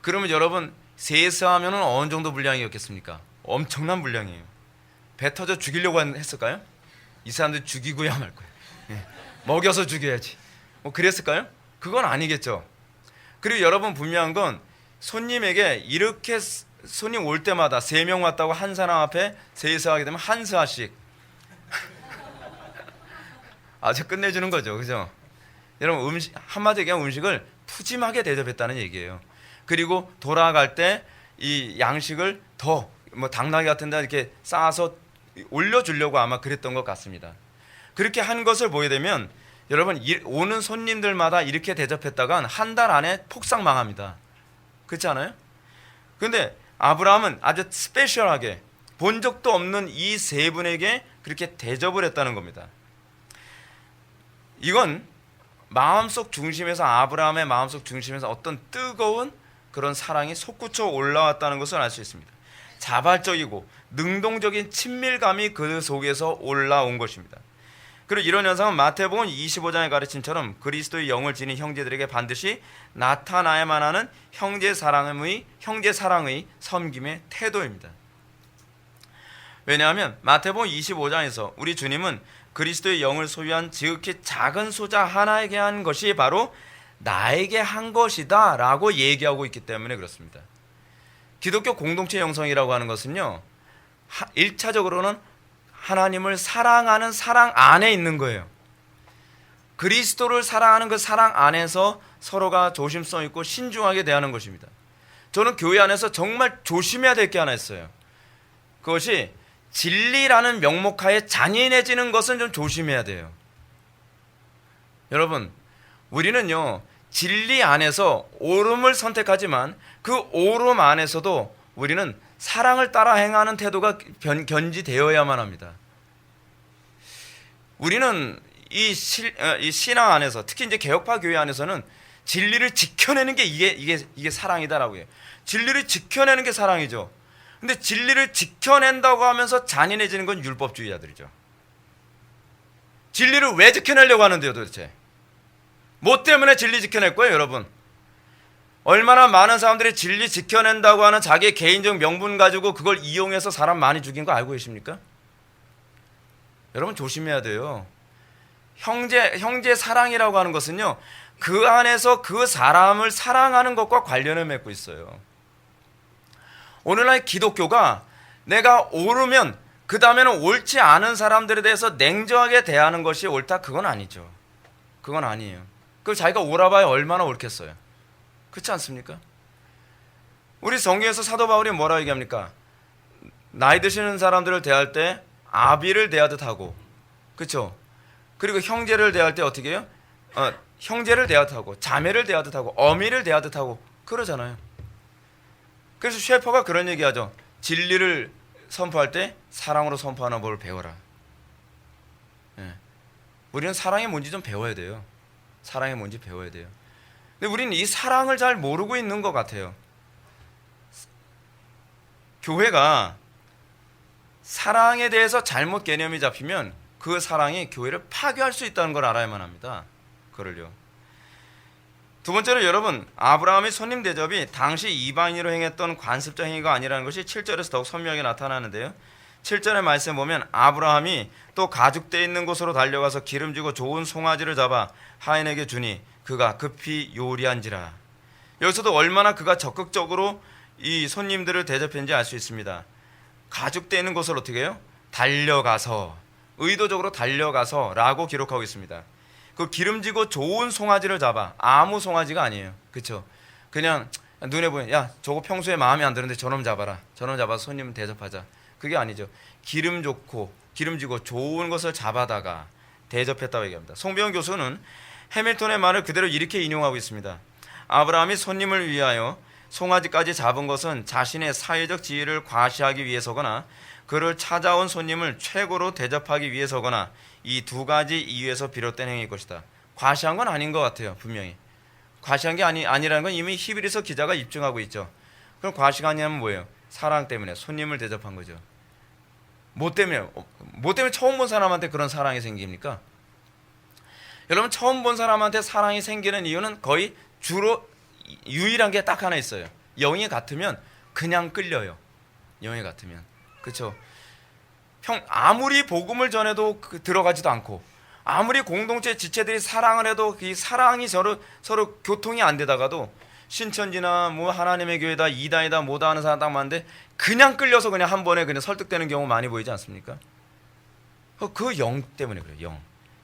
그러면 여러분 3스아면은 어느 정도 분량이었겠습니까? 엄청난 분량이에요. 배 터져 죽이려고 했을까요? 이 사람들 죽이고야 말 거예요. 먹여서 죽여야지. 뭐 그랬을까요? 그건 아니겠죠. 그리고 여러분 분명한 건 손님에게 이렇게 손님 올 때마다 3명 왔다고 한 사람 앞에 3스아 하게 되면 1스아씩 아주 끝내주는 거죠. 그죠? 여러분 한마디로 얘기하면 음식을 푸짐하게 대접했다는 얘기예요. 그리고 돌아갈 때 이 양식을 더 당나귀 같은 데 이렇게 쌓아서 올려주려고 아마 그랬던 것 같습니다. 그렇게 한 것을 보게 되면 여러분 오는 손님들마다 이렇게 대접했다간 한 달 안에 폭삭 망합니다. 그렇지 않아요? 그런데 아브라함은 아주 스페셜하게 본 적도 없는 이 세 분에게 그렇게 대접을 했다는 겁니다. 이건 마음속 중심에서, 아브라함의 마음속 중심에서 어떤 뜨거운 그런 사랑이 솟구쳐 올라왔다는 것을 알 수 있습니다. 자발적이고 능동적인 친밀감이 그 속에서 올라온 것입니다. 그리고 이런 현상은 마태복음 25장의 가르침처럼 그리스도의 영을 지닌 형제들에게 반드시 나타나야만 하는 형제 사랑의 섬김의 태도입니다. 왜냐하면 마태복음 25장에서 우리 주님은 그리스도의 영을 소유한 지극히 작은 소자 하나에게 한 것이 바로 나에게 한 것이다 라고 얘기하고 있기 때문에 그렇습니다. 기독교 공동체 형성이라고 하는 것은요 1차적으로는 하나님을 사랑하는 사랑 안에 있는 거예요. 그리스도를 사랑하는 그 사랑 안에서 서로가 조심성 있고 신중하게 대하는 것입니다. 저는 교회 안에서 정말 조심해야 될 게 하나 있어요. 그것이 진리라는 명목하에 잔인해지는 것은 좀 조심해야 돼요. 여러분, 우리는요 진리 안에서 옳음을 선택하지만 그 옳음 안에서도 우리는 사랑을 따라 행하는 태도가 견지되어야만 합니다. 우리는 이 신앙 안에서, 특히 이제 개혁파 교회 안에서는 진리를 지켜내는 게 이게 사랑이다라고 해요. 진리를 지켜내는 게 사랑이죠. 근데 진리를 지켜낸다고 하면서 잔인해지는 건 율법주의자들이죠. 진리를 왜 지켜내려고 하는데요, 도대체? 뭐 때문에 진리 지켜낼 거예요, 여러분? 얼마나 많은 사람들이 진리 지켜낸다고 하는 자기의 개인적 명분 가지고 그걸 이용해서 사람 많이 죽인 거 알고 계십니까? 여러분 조심해야 돼요. 형제 사랑이라고 하는 것은요, 그 안에서 그 사람을 사랑하는 것과 관련을 맺고 있어요. 오늘날 기독교가 내가 옳으면 그 다음에는 옳지 않은 사람들에 대해서 냉정하게 대하는 것이 옳다? 그건 아니죠. 그건 아니에요. 그걸 자기가 옳아봐야 얼마나 옳겠어요. 그렇지 않습니까? 우리 성경에서 사도 바울이 뭐라고 얘기합니까? 나이 드시는 사람들을 대할 때 아비를 대하듯 하고, 그렇죠? 그리고 형제를 대할 때 어떻게 해요? 형제를 대하듯 하고, 자매를 대하듯 하고, 어미를 대하듯 하고 그러잖아요. 그래서 셰퍼가 그런 얘기하죠. 진리를 선포할 때 사랑으로 선포하는 법을 배워라. 예. 우리는 사랑이 뭔지 좀 배워야 돼요. 사랑이 뭔지 배워야 돼요. 근데 우리는 이 사랑을 잘 모르고 있는 것 같아요. 교회가 사랑에 대해서 잘못 개념이 잡히면 그 사랑이 교회를 파괴할 수 있다는 걸 알아야만 합니다. 그걸요. 두 번째로 여러분, 아브라함의 손님 대접이 당시 이방인으로 행했던 관습적 행위가 아니라는 것이 7절에서 더욱 선명하게 나타나는데요. 7절의 말씀에 보면 아브라함이 또 가죽대 있는 곳으로 달려가서 기름지고 좋은 송아지를 잡아 하인에게 주니 그가 급히 요리한지라. 여기서도 얼마나 그가 적극적으로 이 손님들을 대접했는지 알 수 있습니다. 가죽대 있는 곳을 어떻게 해요? 달려가서, 의도적으로 달려가서 라고 기록하고 있습니다. 그 기름지고 좋은 송아지를 잡아. 아무 송아지가 아니에요. 그렇죠? 그냥 눈에 보이는, 야 저거 평소에 마음에 안 드는데 저놈 잡아라. 저놈 잡아서 손님 대접하자. 그게 아니죠. 기름지고 좋은 것을 잡아다가 대접했다고 얘기합니다. 송병헌 교수는 해밀턴의 말을 그대로 이렇게 인용하고 있습니다. 아브라함이 손님을 위하여 송아지까지 잡은 것은 자신의 사회적 지위를 과시하기 위해서거나 그를 찾아온 손님을 최고로 대접하기 위해서거나 이 두 가지 이유에서 비롯된 행위일 것이다. 과시한 건 아닌 것 같아요. 분명히 과시한 게 아니라는 건 이미 히브리서 기자가 입증하고 있죠. 그럼 과시가 아니냐면 뭐예요? 사랑 때문에 손님을 대접한 거죠. 뭐 때문에 처음 본 사람한테 그런 사랑이 생깁니까? 여러분, 처음 본 사람한테 사랑이 생기는 이유는 거의 주로 유일한 게 딱 하나 있어요. 영이 같으면 그냥 끌려요. 영이 같으면. 그렇죠? 아무리 복음을 전해도 들어가지도 않고, 아무리 공동체 지체들이 사랑을 해도 그 사랑이 서로 교통이 안 되다가도 신천지나 뭐 하나님의 교회다, 이단이다, 뭐다 하는 사람 딱 많은데 그냥 끌려서 그냥 한 번에 그냥 설득되는 경우 많이 보이지 않습니까? 그 영 때문에 그래요.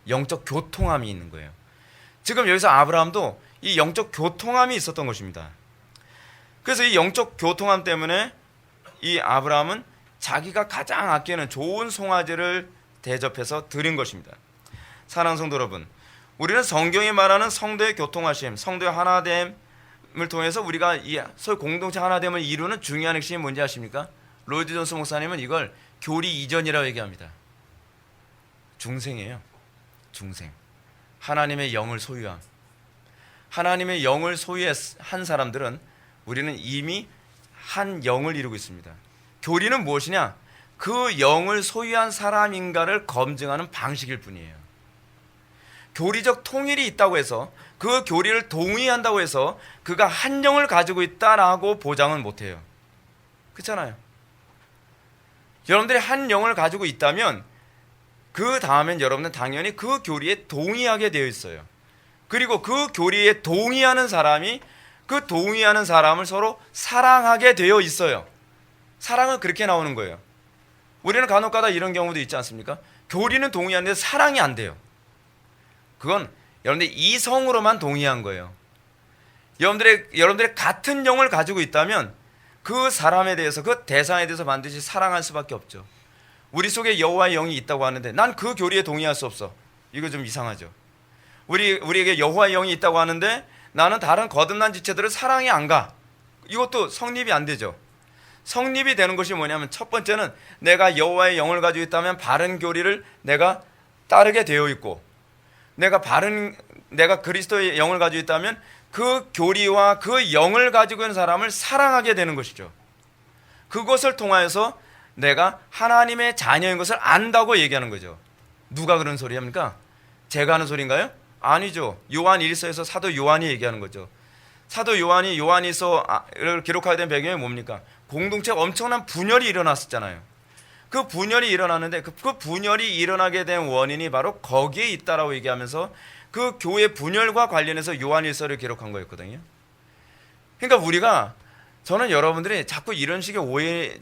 영적 교통함이 있는 거예요. 지금 여기서 아브라함도 이 영적 교통함이 있었던 것입니다. 그래서 이 영적 교통함 때문에 이 아브라함은 자기가 가장 아끼는 좋은 송아지를 대접해서 드린 것입니다. 사랑하는 성도 여러분, 우리는 성경이 말하는 성도의 교통하심, 성도의 하나됨을 통해서 우리가 이 소위 공동체 하나됨을 이루는 중요한 핵심이 뭔지 아십니까? 로이드 존스 목사님은 이걸 교리 이전이라고 얘기합니다. 중생이에요. 중생. 하나님의 영을 소유함. 하나님의 영을 소유한 사람들은 우리는 이미 한 영을 이루고 있습니다. 교리는 무엇이냐? 그 영을 소유한 사람인가를 검증하는 방식일 뿐이에요. 교리적 통일이 있다고 해서 그 교리를 동의한다고 해서 그가 한 영을 가지고 있다라고 보장은 못해요. 그렇잖아요. 여러분들이 한 영을 가지고 있다면 그 다음엔 여러분은 당연히 그 교리에 동의하게 되어 있어요. 그리고 그 교리에 동의하는 사람이 그 동의하는 사람을 서로 사랑하게 되어 있어요. 사랑은 그렇게 나오는 거예요. 우리는 간혹가다 이런 경우도 있지 않습니까? 교리는 동의하는데 사랑이 안 돼요. 그건 여러분들이 이성으로만 동의한 거예요. 여러분들의 같은 영을 가지고 있다면 그 사람에 대해서, 그 대상에 대해서 반드시 사랑할 수밖에 없죠. 우리 속에 여호와의 영이 있다고 하는데 난 그 교리에 동의할 수 없어. 이거 좀 이상하죠. 우리에게 여호와의 영이 있다고 하는데 나는 다른 거듭난 지체들을 사랑이 안 가. 이것도 성립이 안 되죠. 성립이 되는 것이 뭐냐면, 첫 번째는 내가 여호와의 영을 가지고 있다면 바른 교리를 내가 따르게 되어 있고, 내가 그리스도의 영을 가지고 있다면 그 교리와 그 영을 가지고 있는 사람을 사랑하게 되는 것이죠. 그것을 통하여서 내가 하나님의 자녀인 것을 안다고 얘기하는 거죠. 누가 그런 소리 합니까? 제가 하는 소리인가요? 아니죠. 요한 1서에서 사도 요한이 얘기하는 거죠. 사도 요한이 요한일서를 기록하게 된 배경이 뭡니까? 공동체가 엄청난 분열이 일어났었잖아요. 그 분열이 일어났는데 그 분열이 일어나게 된 원인이 바로 거기에 있다라고 얘기하면서 그 교회 분열과 관련해서 요한일서를 기록한 거였거든요. 그러니까 저는 여러분들이 자꾸 이런 식의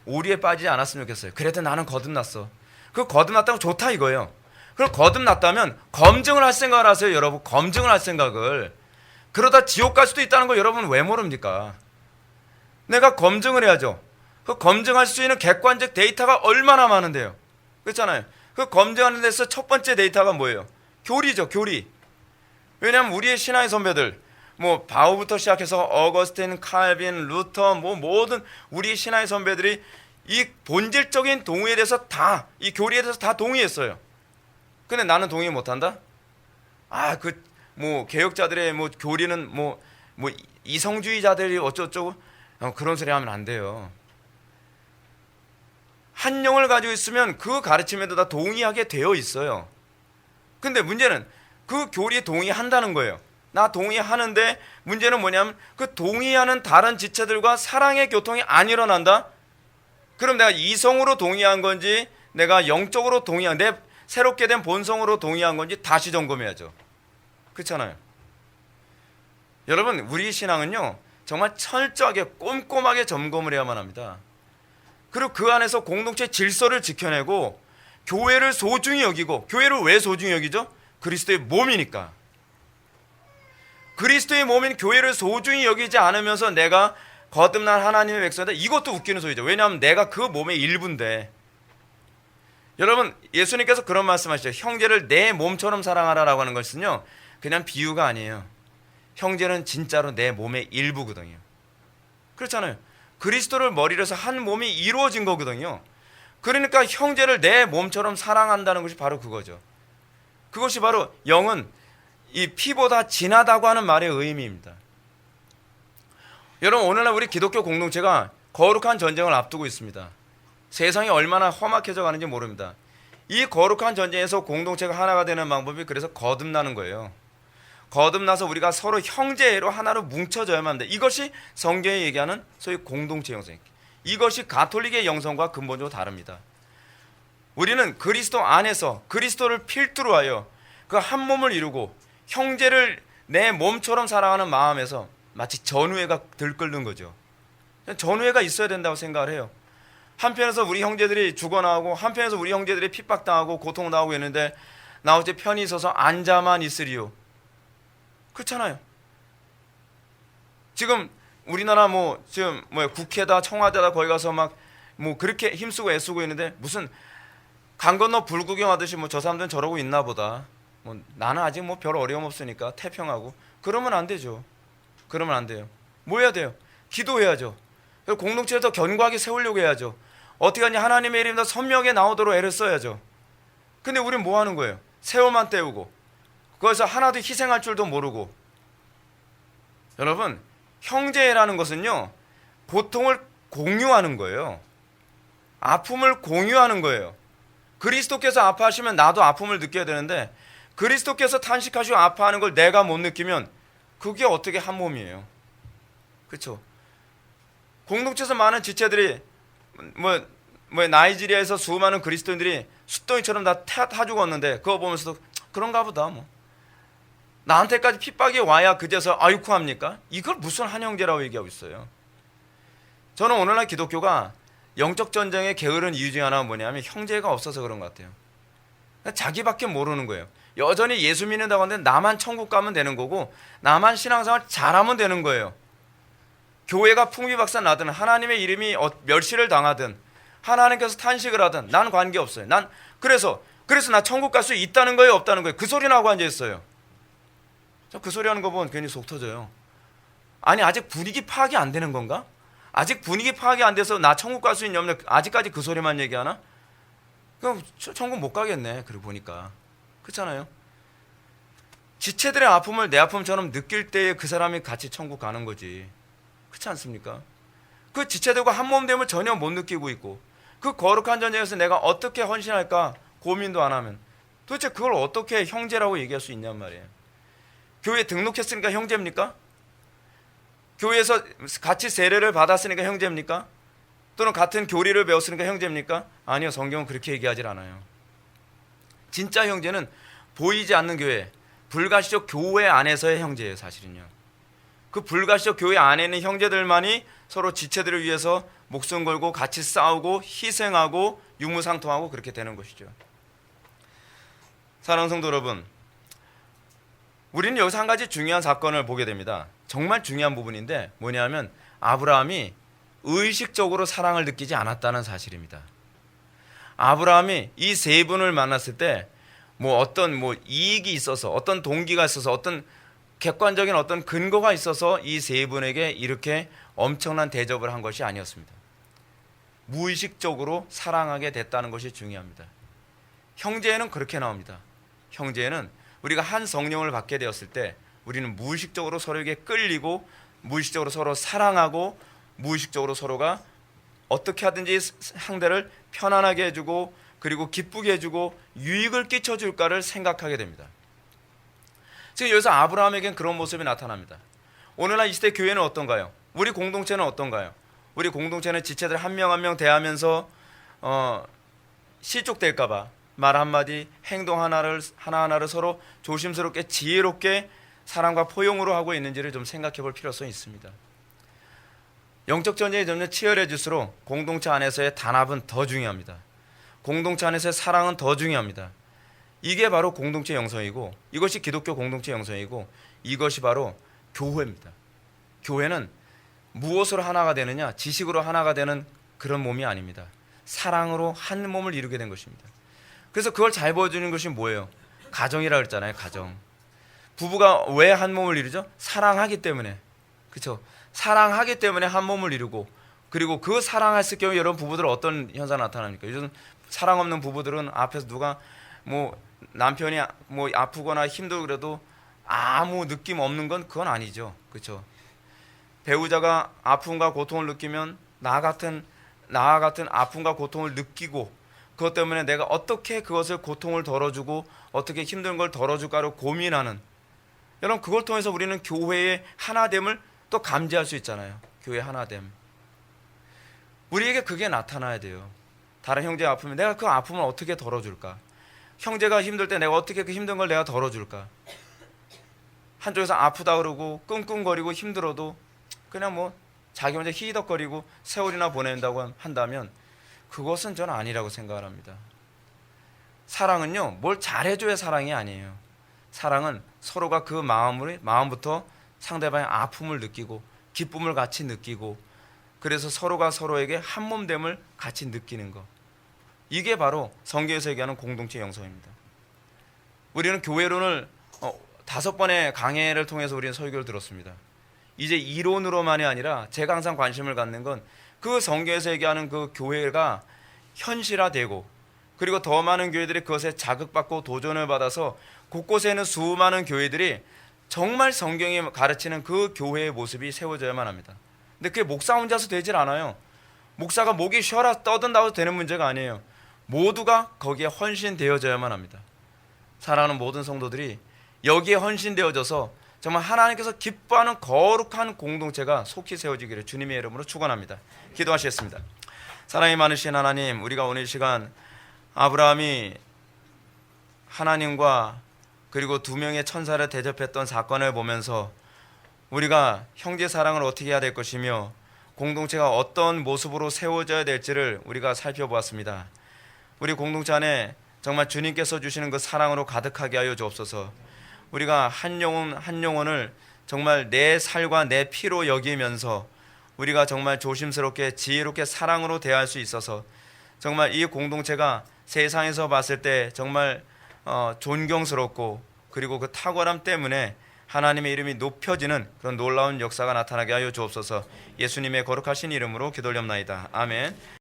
오류에 빠지지 않았으면 좋겠어요. 그래도 나는 거듭났어. 그 거듭났다고 좋다 이거예요. 그럼 거듭났다면 검증을 할 생각을 하세요, 여러분. 검증을 할 생각을. 그러다 지옥 갈 수도 있다는 거 여러분 왜 모릅니까? 내가 검증을 해야죠. 그 검증할 수 있는 객관적 데이터가 얼마나 많은데요. 그렇잖아요. 그 검증하는 데서 첫 번째 데이터가 뭐예요? 교리죠, 교리. 왜냐하면 우리의 신앙의 선배들, 뭐 바우부터 시작해서 어거스틴, 칼빈, 루터, 뭐 모든 우리 신앙의 선배들이 이 본질적인 동의에 대해서 다, 이 교리에 대해서 다 동의했어요. 근데 나는 동의 못한다? 뭐 개혁자들의 뭐 교리는 뭐 이성주의자들이 어쩌고 그런 소리 하면 안 돼요. 한 영을 가지고 있으면 그 가르침에도 다 동의하게 되어 있어요. 근데 문제는 그 교리에 동의한다는 거예요. 나 동의하는데 문제는 뭐냐면 그 동의하는 다른 지체들과 사랑의 교통이 안 일어난다? 그럼 내가 이성으로 동의한 건지 내가 영적으로 동의한, 내 새롭게 된 본성으로 동의한 건지 다시 점검해야죠. 그렇잖아요. 여러분, 우리 신앙은요 정말 철저하게 꼼꼼하게 점검을 해야만 합니다. 그리고 그 안에서 공동체 질서를 지켜내고 교회를 소중히 여기고, 교회를 왜 소중히 여기죠? 그리스도의 몸이니까. 그리스도의 몸인 교회를 소중히 여기지 않으면서 내가 거듭난 하나님의 백성이다, 이것도 웃기는 소리죠. 왜냐하면 내가 그 몸의 일부인데. 여러분, 예수님께서 그런 말씀하시죠. 형제를 내 몸처럼 사랑하라라고 하는 것은요 그냥 비유가 아니에요. 형제는 진짜로 내 몸의 일부거든요. 그렇잖아요. 그리스도를 머리로 해서 한 몸이 이루어진 거거든요. 그러니까 형제를 내 몸처럼 사랑한다는 것이 바로 그거죠. 그것이 바로 영은 이 피보다 진하다고 하는 말의 의미입니다. 여러분, 오늘날 우리 기독교 공동체가 거룩한 전쟁을 앞두고 있습니다. 세상이 얼마나 험악해져 가는지 모릅니다. 이 거룩한 전쟁에서 공동체가 하나가 되는 방법이 그래서 거듭나는 거예요. 거듭나서 우리가 서로 형제로 하나로 뭉쳐져야만 합니다. 이것이 성경이 얘기하는 소위 공동체 형성. 이것이 가톨릭의 영성과 근본적으로 다릅니다. 우리는 그리스도 안에서 그리스도를 필두로 하여 그 한 몸을 이루고 형제를 내 몸처럼 사랑하는 마음에서 마치 전우회가 들끓는 거죠. 전우회가 있어야 된다고 생각을 해요. 한편에서 우리 형제들이 죽어나오고 한편에서 우리 형제들이 핍박당하고 고통당하고 있는데 나 어째 편히 있어서 앉아만 있으리요. 그렇잖아요. 지금 우리나라 지금 국회다 청와대다 거기 가서 막 그렇게 힘쓰고 애쓰고 있는데 무슨 강 건너 불 구경하듯이 저 사람들은 저러고 있나 보다. 나는 아직 별 어려움 없으니까 태평하고. 그러면 안 되죠. 그러면 안 돼요. 뭐 해야 돼요? 기도해야죠. 공동체를 더 견고하게 세우려고 해야죠. 어떻게 하냐, 하나님의 이름이 더 선명하게 나오도록 애를 써야죠. 근데 우리는 뭐 하는 거예요? 세월만 때우고 거기서 하나도 희생할 줄도 모르고. 여러분, 형제라는 것은요 고통을 공유하는 거예요. 아픔을 공유하는 거예요. 그리스도께서 아파하시면 나도 아픔을 느껴야 되는데 그리스도께서 탄식하시고 아파하는 걸 내가 못 느끼면 그게 어떻게 한 몸이에요? 그렇죠? 공동체에서 많은 지체들이 나이지리아에서 수많은 그리스도인들이 숫덩이처럼 다 타 죽었는데 그거 보면서도 그런가 보다 나한테까지 핍박이 와야 그제서 아이쿠 합니까? 이걸 무슨 한 형제라고 얘기하고 있어요. 저는 오늘날 기독교가 영적 전쟁에 게으른 이유 중에 하나가 뭐냐면 형제가 없어서 그런 것 같아요. 자기밖에 모르는 거예요. 여전히 예수 믿는다고 하는데 나만 천국 가면 되는 거고 나만 신앙생활 잘하면 되는 거예요. 교회가 풍비박산 나든 하나님의 이름이 멸시를 당하든 하나님께서 탄식을 하든 난 관계없어요. 난 그래서 나 천국 갈 수 있다는 거예요, 없다는 거예요? 그 소리나 하고 앉아있어요. 그 소리 하는 거 보면 괜히 속 터져요. 아니, 아직 분위기 파악이 안 되는 건가? 아직 분위기 파악이 안 돼서 나 천국 갈 수 있냐 없냐 아직까지 그 소리만 얘기하나? 그럼 천국 못 가겠네. 그러고 보니까. 그렇잖아요. 지체들의 아픔을 내 아픔처럼 느낄 때에 그 사람이 같이 천국 가는 거지. 그렇지 않습니까? 그 지체들과 한 몸 됨을 전혀 못 느끼고 있고 그 거룩한 전쟁에서 내가 어떻게 헌신할까 고민도 안 하면 도대체 그걸 어떻게 형제라고 얘기할 수 있냔 말이에요. 교회에 등록했으니까 형제입니까? 교회에서 같이 세례를 받았으니까 형제입니까? 또는 같은 교리를 배웠으니까 형제입니까? 아니요, 성경은 그렇게 얘기하지 않아요. 진짜 형제는 보이지 않는 교회, 불가시적 교회 안에서의 형제예요, 사실은요. 그 불가시적 교회 안에 있는 형제들만이 서로 지체들을 위해서 목숨 걸고 같이 싸우고 희생하고 유무상통하고 그렇게 되는 것이죠. 사랑하는 성도 여러분, 우리는 여기서 한 가지 중요한 사건을 보게 됩니다. 정말 중요한 부분인데 뭐냐면 아브라함이 의식적으로 사랑을 느끼지 않았다는 사실입니다. 아브라함이 이 세 분을 만났을 때 어떤 이익이 있어서, 어떤 동기가 있어서, 어떤 객관적인 어떤 근거가 있어서 이 세 분에게 이렇게 엄청난 대접을 한 것이 아니었습니다. 무의식적으로 사랑하게 됐다는 것이 중요합니다. 형제에는 그렇게 나옵니다. 형제에는 우리가 한 성령을 받게 되었을 때 우리는 무의식적으로 서로에게 끌리고 무의식적으로 서로 사랑하고 무의식적으로 서로가 어떻게 하든지 상대를 편안하게 해주고 그리고 기쁘게 해주고 유익을 끼쳐줄까를 생각하게 됩니다. 지금 여기서 아브라함에겐 그런 모습이 나타납니다. 오늘날 이 시대 교회는 어떤가요? 우리 공동체는 어떤가요? 우리 공동체는 지체들 한 명 한 명 대하면서 실족될까봐 말 한마디, 행동 하나하나를 서로 조심스럽게 지혜롭게 사랑과 포용으로 하고 있는지를 좀 생각해 볼 필요성이 있습니다. 영적 전쟁이 점점 치열해질수록 공동체 안에서의 단합은 더 중요합니다. 공동체 안에서의 사랑은 더 중요합니다. 이게 바로 공동체 영성이고 이것이 기독교 공동체 영성이고 이것이 바로 교회입니다. 교회는 무엇으로 하나가 되느냐? 지식으로 하나가 되는 그런 몸이 아닙니다. 사랑으로 한 몸을 이루게 된 것입니다. 그래서 그걸 잘 보여주는 것이 뭐예요? 가정이라고 했잖아요. 가정. 부부가 왜 한 몸을 이루죠? 사랑하기 때문에. 그렇죠? 사랑하기 때문에 한 몸을 이루고 그리고 그 사랑했을 경우에 여러분 부부들은 어떤 현상이 나타납니까? 요즘 사랑 없는 부부들은 앞에서 누가 남편이 아프거나 힘들고 그래도 아무 느낌 없는 건 그건 아니죠. 그렇죠? 배우자가 아픔과 고통을 느끼면 나와 같은 아픔과 고통을 느끼고 그것 때문에 내가 어떻게 그것을 고통을 덜어주고 어떻게 힘든 걸 덜어줄까를 고민하는, 여러분 그걸 통해서 우리는 교회의 하나됨을 또 감지할 수 있잖아요. 교회의 하나됨. 우리에게 그게 나타나야 돼요. 다른 형제가 아프면 내가 그 아픔을 어떻게 덜어줄까? 형제가 힘들 때 내가 어떻게 그 힘든 걸 내가 덜어줄까? 한쪽에서 아프다 그러고 끙끙거리고 힘들어도 그냥 자기 혼자 히덕거리고 세월이나 보낸다고 한다면 그것은 저는 아니라고 생각을 합니다. 사랑은요, 뭘 잘해줘야 사랑이 아니에요. 사랑은 서로가 그 마음부터 상대방의 아픔을 느끼고 기쁨을 같이 느끼고 그래서 서로가 서로에게 한 몸됨을 같이 느끼는 것. 이게 바로 성경에서 얘기하는 공동체 영성입니다. 우리는 교회론을 5번의 강해를 통해서 우리는 설교를 들었습니다. 이제 이론으로만이 아니라 제가 항상 관심을 갖는 건 그 성경에서 얘기하는 그 교회가 현실화되고 그리고 더 많은 교회들이 그것에 자극받고 도전을 받아서 곳곳에 있는 수많은 교회들이 정말 성경이 가르치는 그 교회의 모습이 세워져야만 합니다. 근데 그게 목사 혼자서 되질 않아요. 목사가 목이 쉬어라 떠든다고 되는 문제가 아니에요. 모두가 거기에 헌신되어져야만 합니다. 사랑하는 모든 성도들이 여기에 헌신되어져서 정말 하나님께서 기뻐하는 거룩한 공동체가 속히 세워지기를 주님의 이름으로 축원합니다. 기도하시겠습니다. 사랑이 많으신 하나님, 우리가 오늘 이 시간 아브라함이 하나님과 그리고 2명의 천사를 대접했던 사건을 보면서 우리가 형제 사랑을 어떻게 해야 될 것이며 공동체가 어떤 모습으로 세워져야 될지를 우리가 살펴보았습니다. 우리 공동체 안에 정말 주님께서 주시는 그 사랑으로 가득하게 하여 주옵소서. 우리가 한 영혼 한 영혼을 정말 내 살과 내 피로 여기면서 우리가 정말 조심스럽게 지혜롭게 사랑으로 대할 수 있어서 정말 이 공동체가 세상에서 봤을 때 정말 존경스럽고 그리고 그 탁월함 때문에 하나님의 이름이 높여지는 그런 놀라운 역사가 나타나게 하여 주옵소서. 예수님의 거룩하신 이름으로 기도올렵나이다. 아멘.